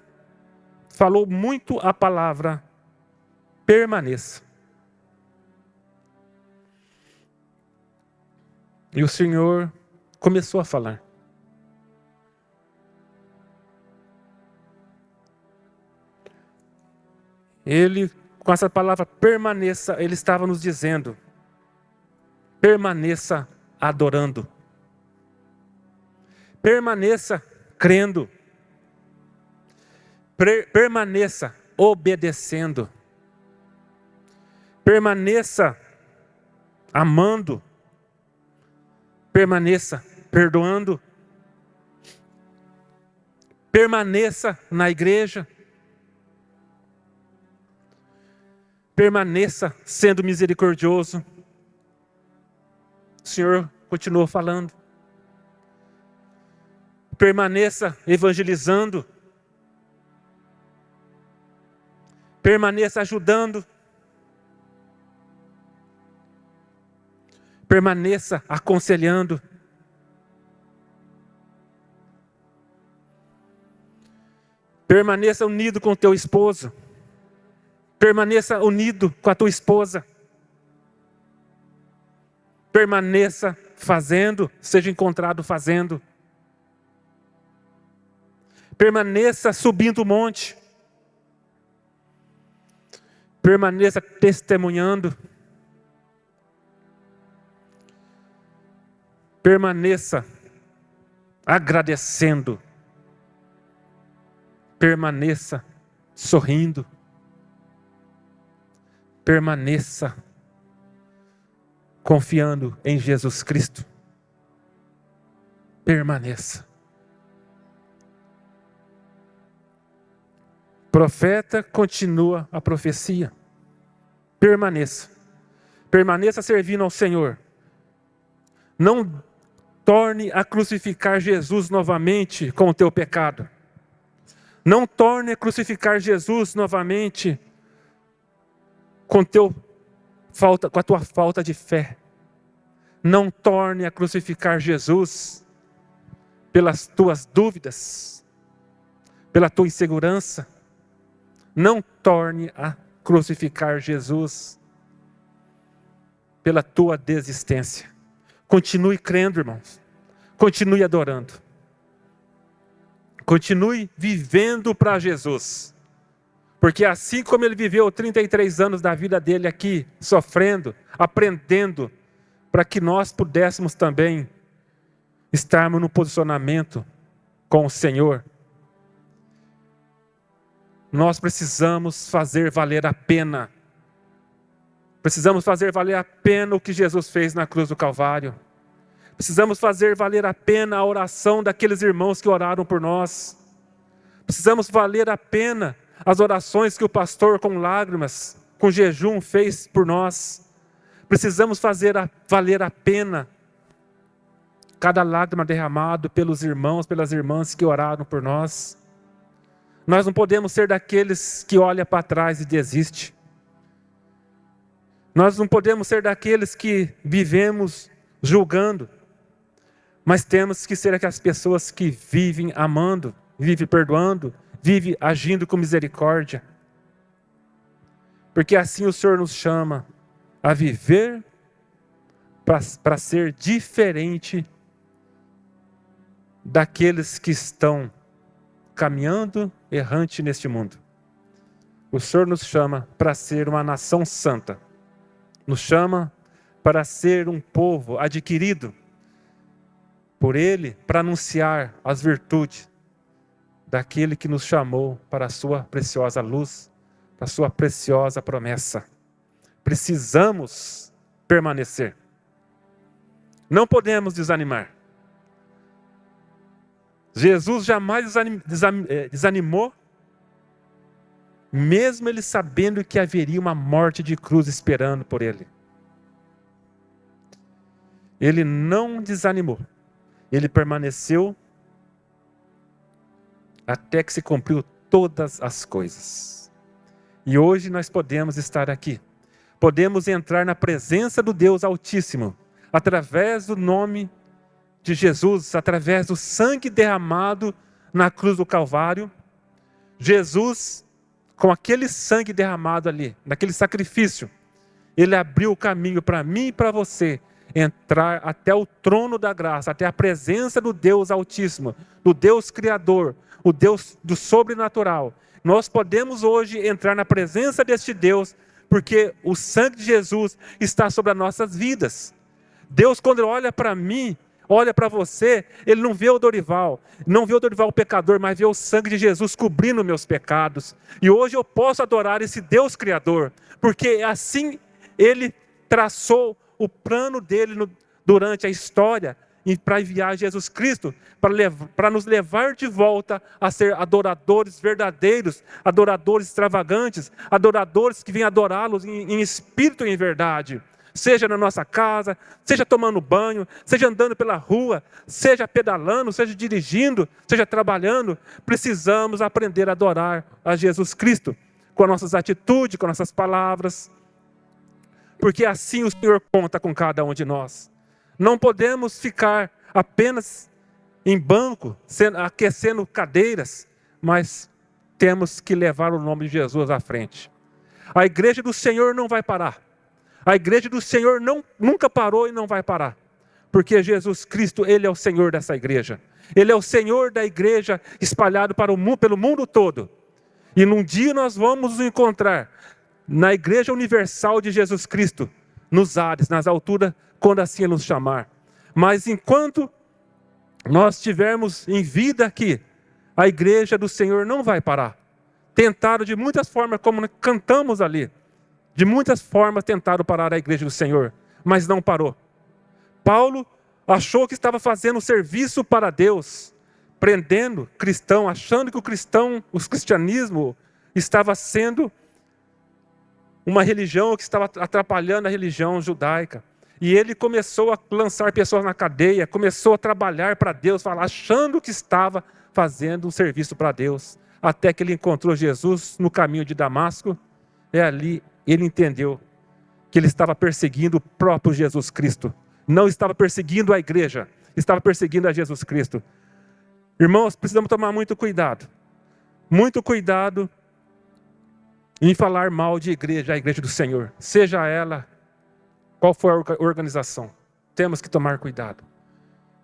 falou muito a palavra permaneça. E o Senhor começou a falar. Ele, com essa palavra permaneça, ele estava nos dizendo: permaneça adorando. Permaneça crendo. Permaneça obedecendo. Permaneça amando. Permaneça perdoando. Permaneça na igreja. Permaneça sendo misericordioso. O Senhor continuou falando. Permaneça evangelizando. Permaneça ajudando. Permaneça aconselhando. Permaneça unido com teu esposo. Permaneça unido com a tua esposa. Permaneça fazendo, seja encontrado fazendo. Permaneça subindo o monte. Permaneça testemunhando. Permaneça agradecendo. Permaneça sorrindo. Permaneça confiando em Jesus Cristo. Permaneça. Profeta continua a profecia. Permaneça. Permaneça servindo ao Senhor. Não torne a crucificar Jesus novamente com o teu pecado. Não torne a crucificar Jesus novamente com a tua falta de fé. Não torne a crucificar Jesus pelas tuas dúvidas, pela tua insegurança. Não torne a crucificar Jesus pela tua desistência. Continue crendo, irmãos. Continue adorando. Continue vivendo para Jesus. Porque assim como ele viveu 33 anos da vida dele aqui, sofrendo, aprendendo, para que nós pudéssemos também estarmos no posicionamento com o Senhor, nós precisamos fazer valer a pena. Precisamos fazer valer a pena o que Jesus fez na cruz do Calvário. Precisamos fazer valer a pena a oração daqueles irmãos que oraram por nós. Precisamos valer a pena as orações que o pastor com lágrimas, com jejum fez por nós. Precisamos valer a pena cada lágrima derramada pelos irmãos, pelas irmãs que oraram por nós. Nós não podemos ser daqueles que olham para trás e desistem. Nós não podemos ser daqueles que vivemos julgando. Mas temos que ser aquelas pessoas que vivem amando, vivem perdoando, vivem agindo com misericórdia. Porque assim o Senhor nos chama a viver para ser diferente daqueles que estão caminhando errante neste mundo. O Senhor nos chama para ser uma nação santa. Nos chama para ser um povo adquirido por Ele, para anunciar as virtudes daquele que nos chamou para a sua preciosa luz, para a sua preciosa promessa. Precisamos permanecer. Não podemos desanimar. Jesus jamais desanimou, mesmo ele sabendo que haveria uma morte de cruz esperando por ele. Ele não desanimou. Ele permaneceu até que se cumpriu todas as coisas. E hoje nós podemos estar aqui. Podemos entrar na presença do Deus Altíssimo, através do nome de Jesus, através do sangue derramado na cruz do Calvário. Jesus, com aquele sangue derramado ali, naquele sacrifício, ele abriu o caminho para mim e para você entrar até o trono da graça, até a presença do Deus Altíssimo, do Deus Criador, o Deus do sobrenatural. Nós podemos hoje entrar na presença deste Deus, porque o sangue de Jesus está sobre as nossas vidas. Deus, quando ele olha para mim, olha para você, ele não vê o Dorival, não vê o Dorival pecador, mas vê o sangue de Jesus cobrindo meus pecados. E hoje eu posso adorar esse Deus Criador, porque assim ele traçou o plano dele durante a história, para enviar Jesus Cristo, para nos levar de volta a ser adoradores verdadeiros, adoradores extravagantes, adoradores que vêm adorá-los em espírito e em verdade. Seja na nossa casa, seja tomando banho, seja andando pela rua, seja pedalando, seja dirigindo, seja trabalhando, precisamos aprender a adorar a Jesus Cristo, com as nossas atitudes, com as nossas palavras, porque assim o Senhor conta com cada um de nós. Não podemos ficar apenas em banco, aquecendo cadeiras, mas temos que levar o nome de Jesus à frente. A igreja do Senhor não vai parar. A igreja do Senhor nunca parou e não vai parar. Porque Jesus Cristo, Ele é o Senhor dessa igreja. Ele é o Senhor da igreja espalhado pelo mundo todo. E num dia nós vamos nos encontrar na igreja universal de Jesus Cristo, nos ares, nas alturas, quando assim Ele nos chamar. Mas enquanto nós estivermos em vida aqui, a igreja do Senhor não vai parar. Tentaram de muitas formas, como cantamos ali, de muitas formas tentaram parar a igreja do Senhor, mas não parou. Paulo achou que estava fazendo serviço para Deus, prendendo cristão, achando que o cristianismo estava sendo uma religião que estava atrapalhando a religião judaica. E ele começou a lançar pessoas na cadeia, começou a trabalhar para Deus, achando que estava fazendo um serviço para Deus. Até que ele encontrou Jesus no caminho de Damasco, e ali ele entendeu que ele estava perseguindo o próprio Jesus Cristo. Não estava perseguindo a igreja, estava perseguindo a Jesus Cristo. Irmãos, precisamos tomar muito cuidado em falar mal de igreja, a igreja do Senhor, seja ela qual for a organização. Temos que tomar cuidado,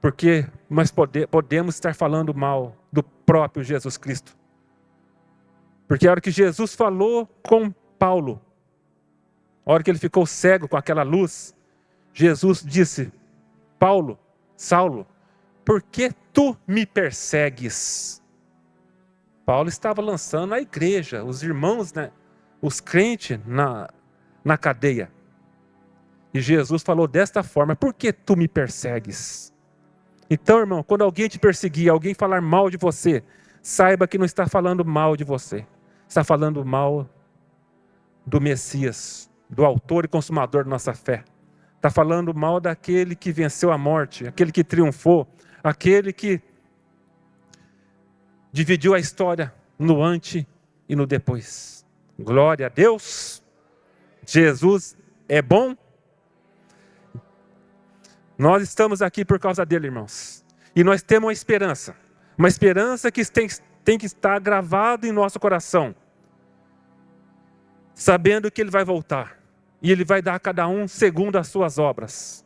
porque nós podemos estar falando mal do próprio Jesus Cristo. Porque a hora que Jesus falou com Paulo, a hora que ele ficou cego com aquela luz, Jesus disse: Paulo, Saulo, por que tu me persegues? Paulo estava lançando a igreja, os irmãos, né, os crentes na cadeia. E Jesus falou desta forma: por que tu me persegues? Então, irmão, quando alguém te perseguir, alguém falar mal de você, saiba que não está falando mal de você. Está falando mal do Messias, do autor e consumador da nossa fé. Está falando mal daquele que venceu a morte, aquele que triunfou, aquele que dividiu a história no antes e no depois. Glória a Deus. Jesus é bom. Nós estamos aqui por causa dele, irmãos. E nós temos uma esperança que tem que estar gravada em nosso coração, sabendo que ele vai voltar. E ele vai dar a cada um segundo as suas obras.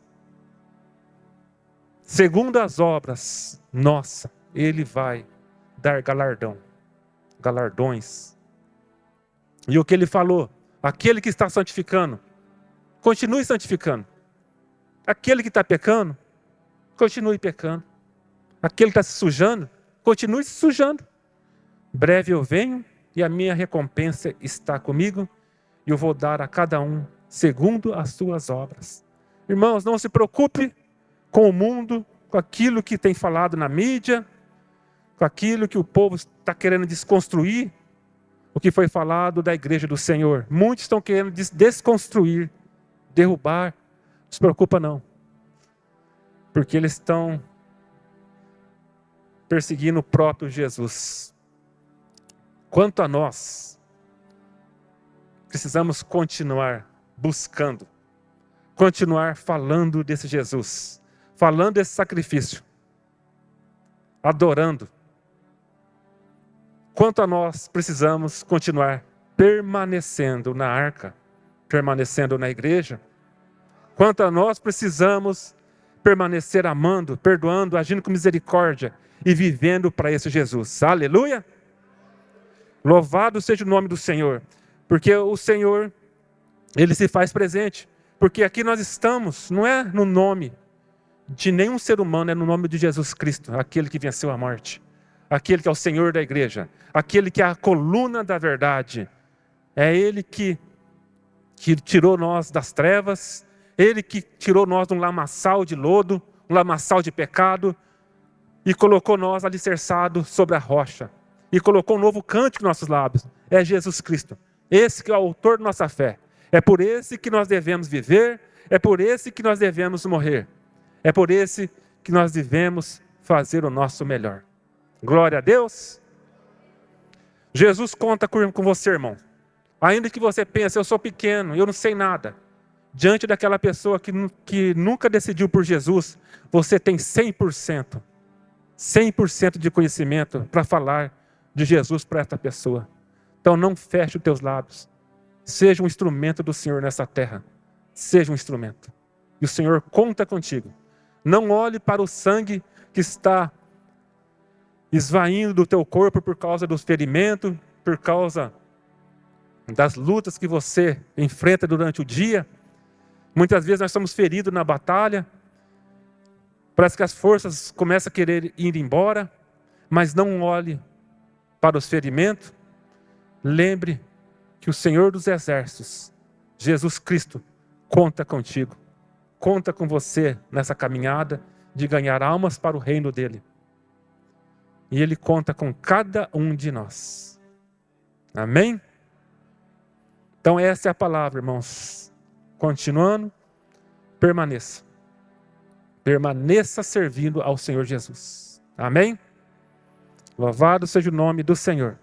segundo as obras, nossa, Ele vai dar galardões. E o que Ele falou, aquele que está santificando, continue santificando. Aquele que está pecando, continue pecando. Aquele que está se sujando, continue se sujando. Breve eu venho e a minha recompensa está comigo e eu vou dar a cada um segundo as suas obras. Irmãos, não se preocupe com o mundo, com aquilo que tem falado na mídia, com aquilo que o povo está querendo desconstruir, o que foi falado da igreja do Senhor. Muitos estão querendo desconstruir, derrubar. Não se preocupa não, porque eles estão perseguindo o próprio Jesus. Quanto a nós, precisamos continuar buscando, continuar falando desse Jesus, falando desse sacrifício, adorando. Quanto a nós, precisamos continuar permanecendo na arca, permanecendo na igreja. Quanto a nós, precisamos permanecer amando, perdoando, agindo com misericórdia e vivendo para esse Jesus. Aleluia! Louvado seja o nome do Senhor, porque o Senhor, Ele se faz presente, porque aqui nós estamos, não é no nome de nenhum ser humano, é no nome de Jesus Cristo, aquele que venceu a morte, aquele que é o Senhor da igreja, aquele que é a coluna da verdade, é Ele que tirou nós das trevas, Ele que tirou nós de um lamaçal de lodo, um lamaçal de pecado, e colocou nós alicerçados sobre a rocha, e colocou um novo cântico nos nossos lábios, é Jesus Cristo, esse que é o autor da nossa fé, é por esse que nós devemos viver, é por esse que nós devemos morrer, é por esse que nós devemos fazer o nosso melhor. Glória a Deus. Jesus conta com você, irmão. Ainda que você pense, eu sou pequeno, eu não sei nada. Diante daquela pessoa que nunca decidiu por Jesus, você tem 100% de conhecimento para falar de Jesus para essa pessoa. Então não feche os teus lábios. Seja um instrumento do Senhor nessa terra. Seja um instrumento. E o Senhor conta contigo. Não olhe para o sangue que está esvaindo do teu corpo por causa dos ferimentos, por causa das lutas que você enfrenta durante o dia. Muitas vezes nós somos feridos na batalha. Parece que as forças começam a querer ir embora, mas não olhe para os ferimentos. Lembre que o Senhor dos Exércitos, Jesus Cristo, conta contigo. Conta com você nessa caminhada de ganhar almas para o reino dele. E Ele conta com cada um de nós. Amém? Então essa é a palavra, irmãos. Continuando, permaneça. Permaneça servindo ao Senhor Jesus. Amém? Louvado seja o nome do Senhor.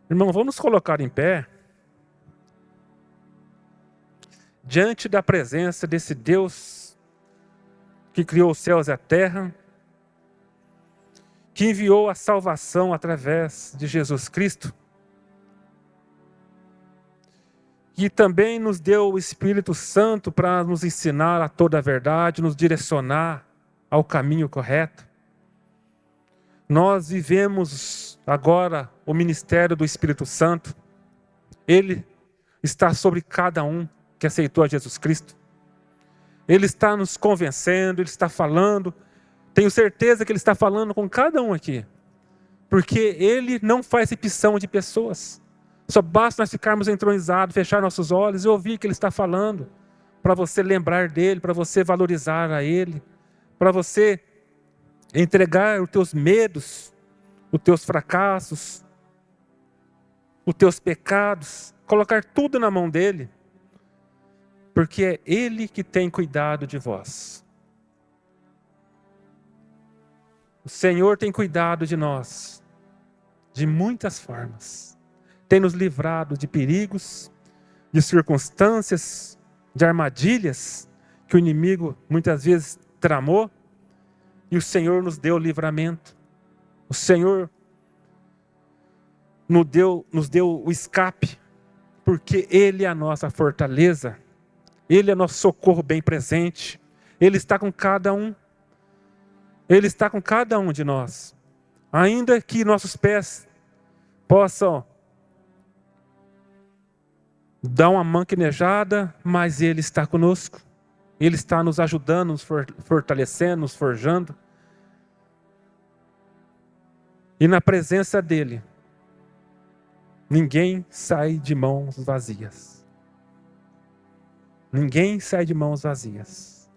Irmão, vamos nos colocar em pé diante da presença desse Deus que criou os céus e a terra, que enviou a salvação através de Jesus Cristo, que também nos deu o Espírito Santo para nos ensinar a toda a verdade, nos direcionar ao caminho correto. Nós vivemos agora o ministério do Espírito Santo. Ele está sobre cada um que aceitou a Jesus Cristo. Ele está nos convencendo, Ele está falando. Tenho certeza que Ele está falando com cada um aqui. Porque Ele não faz acepção de pessoas. Só basta nós ficarmos entronizados, fechar nossos olhos e ouvir o que Ele está falando. Para você lembrar dEle, para você valorizar a Ele. Para você entregar os teus medos, os teus fracassos, os teus pecados. Colocar tudo na mão dEle. Porque é Ele que tem cuidado de vós. O Senhor tem cuidado de nós, de muitas formas. Tem nos livrado de perigos, de circunstâncias, de armadilhas que o inimigo muitas vezes tramou. E o Senhor nos deu livramento. O Senhor nos deu o escape, porque Ele é a nossa fortaleza. Ele é nosso socorro bem presente. Ele está com cada um. Ele está com cada um de nós. Ainda que nossos pés possam dar uma manquenejada, mas Ele está conosco. Ele está nos ajudando, nos fortalecendo, nos forjando. E na presença dEle, ninguém sai de mãos vazias. Ninguém sai de mãos vazias.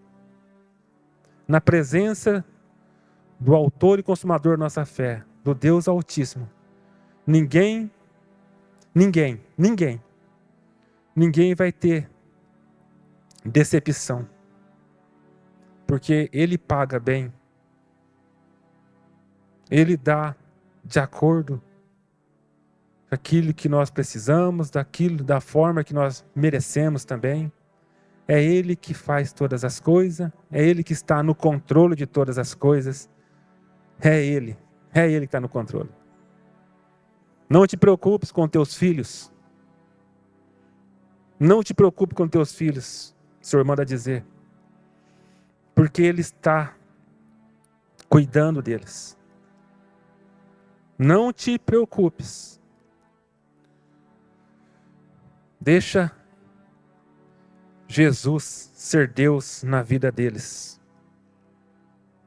Na presença do autor e consumador da nossa fé, do Deus Altíssimo, ninguém vai ter decepção, porque Ele paga bem, Ele dá de acordo com aquilo que nós precisamos, da forma que nós merecemos também. É Ele que faz todas as coisas, é Ele que está no controle de todas as coisas, é Ele que está no controle. Não te preocupes com teus filhos, não te preocupe com teus filhos, o Senhor manda dizer, porque Ele está cuidando deles. Não te preocupes. Deixa Jesus ser Deus na vida deles.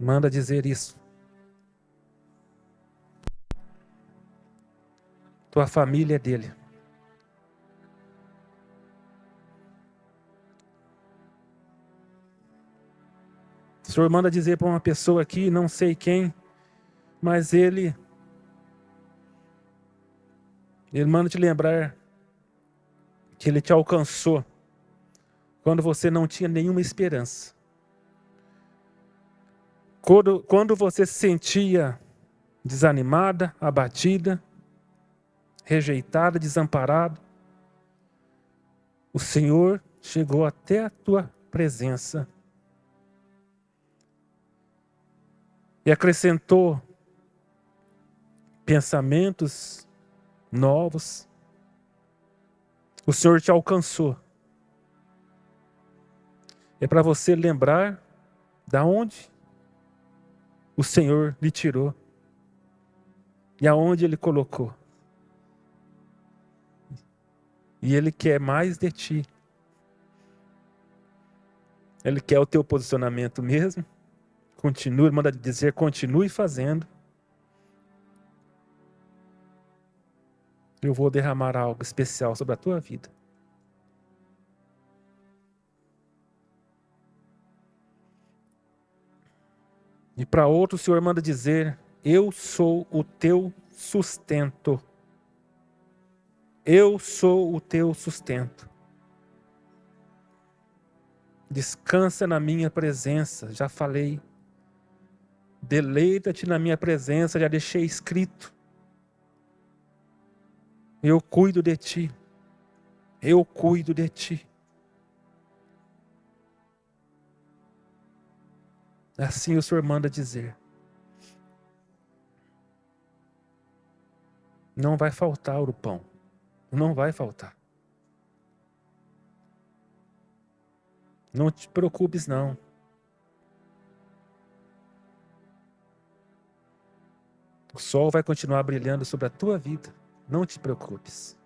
Manda dizer isso. Tua família é dele. O Senhor manda dizer para uma pessoa aqui, não sei quem, mas Ele manda te lembrar que Ele te alcançou quando você não tinha nenhuma esperança. Quando você se sentia desanimada, abatida, rejeitada, desamparada, o Senhor chegou até a tua presença e acrescentou pensamentos novos. O Senhor te alcançou. É para você lembrar da onde o Senhor lhe tirou e aonde Ele colocou. E Ele quer mais de ti. Ele quer o teu posicionamento mesmo. Continue, manda dizer, continue fazendo. Eu vou derramar algo especial sobre a tua vida. E para outro o Senhor manda dizer, eu sou o teu sustento. Eu sou o teu sustento. Descansa na minha presença, já falei. Deleita-te na minha presença, já deixei escrito. Eu cuido de ti. Eu cuido de ti. Assim o Senhor manda dizer. Não vai faltar o pão. Não vai faltar. Não te preocupes, não. O sol vai continuar brilhando sobre a tua vida. Não te preocupes.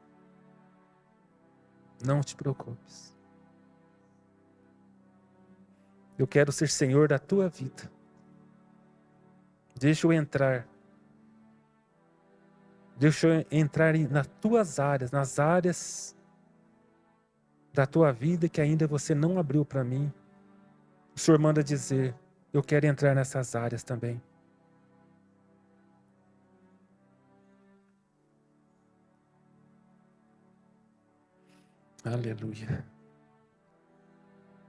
Não te preocupes. Eu quero ser Senhor da tua vida. Deixa eu entrar. Deixa eu entrar nas tuas áreas, nas áreas da tua vida que ainda você não abriu para mim. O Senhor manda dizer, eu quero entrar nessas áreas também. Aleluia.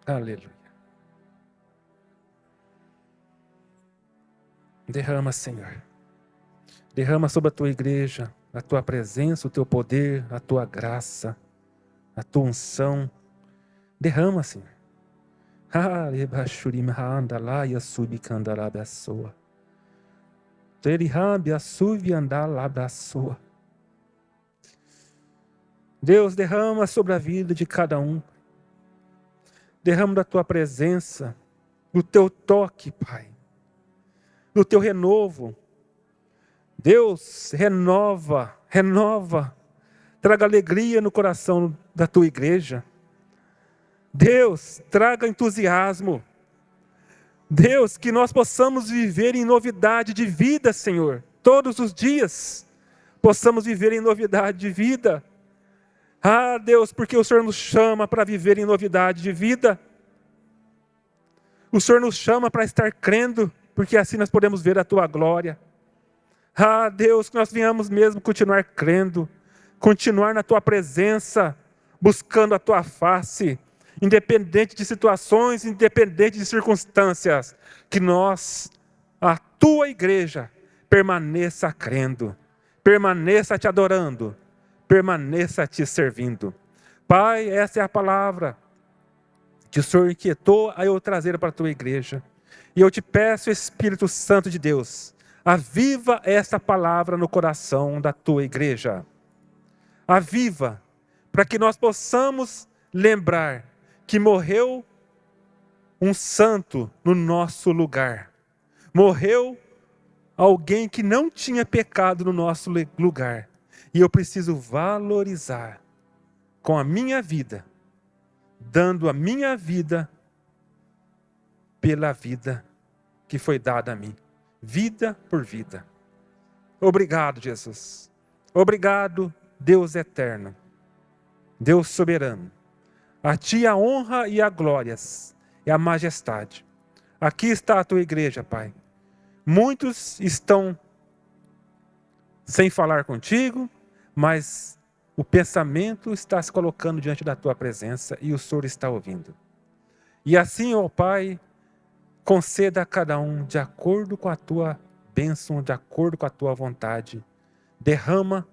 Aleluia. Derrama, Senhor. Derrama sobre a tua igreja a tua presença, o teu poder, a tua graça, a tua unção. Derrama, Senhor. Deus, derrama sobre a vida de cada um. derrama da tua presença, do teu toque, Pai, do teu renovo. Deus, renova, traga alegria no coração da tua igreja. Deus, traga entusiasmo. Deus, que nós possamos viver em novidade de vida, Senhor, todos os dias, possamos viver em novidade de vida. Ah, Deus, porque o Senhor nos chama para viver em novidade de vida. O Senhor nos chama para estar crendo, porque assim nós podemos ver a tua glória. Ah, Deus, que nós venhamos mesmo continuar crendo, continuar na tua presença, buscando a tua face, independente de situações, independente de circunstâncias, que nós, a tua igreja, permaneça crendo, permaneça te adorando, permaneça te servindo. Pai, essa é a palavra que o Senhor inquietou a eu trazer para a tua igreja. E eu te peço, Espírito Santo de Deus, aviva essa palavra no coração da tua igreja. Aviva, para que nós possamos lembrar que morreu um santo no nosso lugar. Morreu alguém que não tinha pecado no nosso lugar. E eu preciso valorizar com a minha vida, dando a minha vida pela vida que foi dada a mim. Vida por vida. Obrigado, Jesus. Obrigado, Deus eterno. Deus soberano. A ti a honra e a glórias e a majestade. Aqui está a tua igreja, Pai. Muitos estão sem falar contigo, mas o pensamento está se colocando diante da tua presença e o Senhor está ouvindo. E assim, ó Pai, conceda a cada um de acordo com a tua bênção, de acordo com a tua vontade. Derrama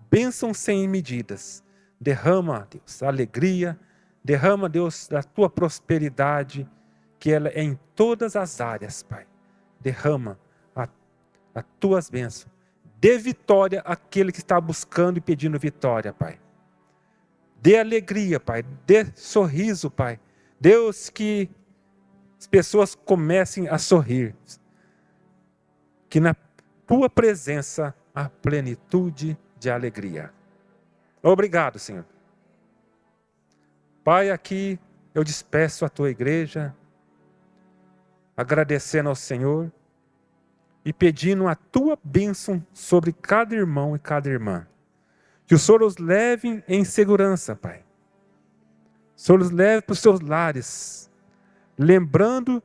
bênção sem medidas. Derrama, Deus, alegria. Derrama, Deus, da tua prosperidade, que ela é em todas as áreas, Pai. Derrama as tuas bênçãos. Dê vitória àquele que está buscando e pedindo vitória, Pai. Dê alegria, Pai. Dê sorriso, Pai. Deus, que as pessoas comecem a sorrir. Que na tua presença há plenitude de alegria. Obrigado, Senhor. Pai, aqui eu despeço a tua igreja, agradecendo ao Senhor e pedindo a tua bênção sobre cada irmão e cada irmã. Que o Senhor os leve em segurança, Pai. O Senhor os leve para os seus lares, lembrando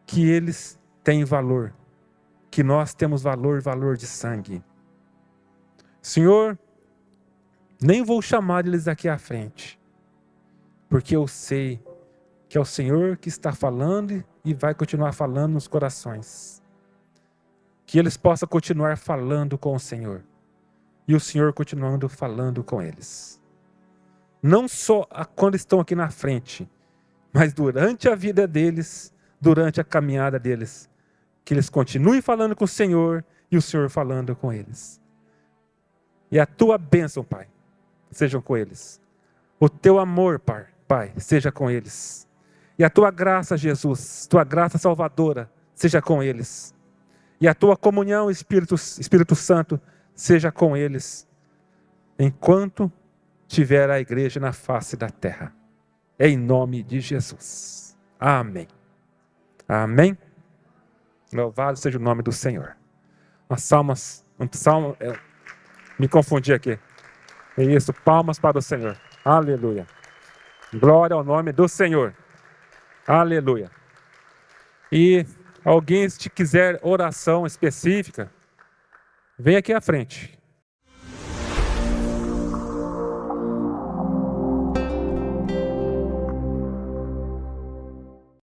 que eles têm valor, que nós temos valor de sangue. Senhor, nem vou chamar eles aqui à frente, porque eu sei que é o Senhor que está falando e vai continuar falando nos corações. Que eles possam continuar falando com o Senhor e o Senhor continuando falando com eles. Não só quando estão aqui na frente, mas durante a vida deles, durante a caminhada deles. Que eles continuem falando com o Senhor e o Senhor falando com eles. E a tua bênção, Pai, sejam com eles. O teu amor, Pai, seja com eles. E a tua graça, Jesus, tua graça salvadora, seja com eles. E a tua comunhão, Espírito Santo, seja com eles, enquanto tiver a igreja na face da terra. Em nome de Jesus. Amém. Amém. Louvado seja o nome do Senhor. Me confundi aqui. É isso, palmas para o Senhor. Aleluia. Glória ao nome do Senhor. Aleluia. E alguém, se quiser oração específica, vem aqui à frente.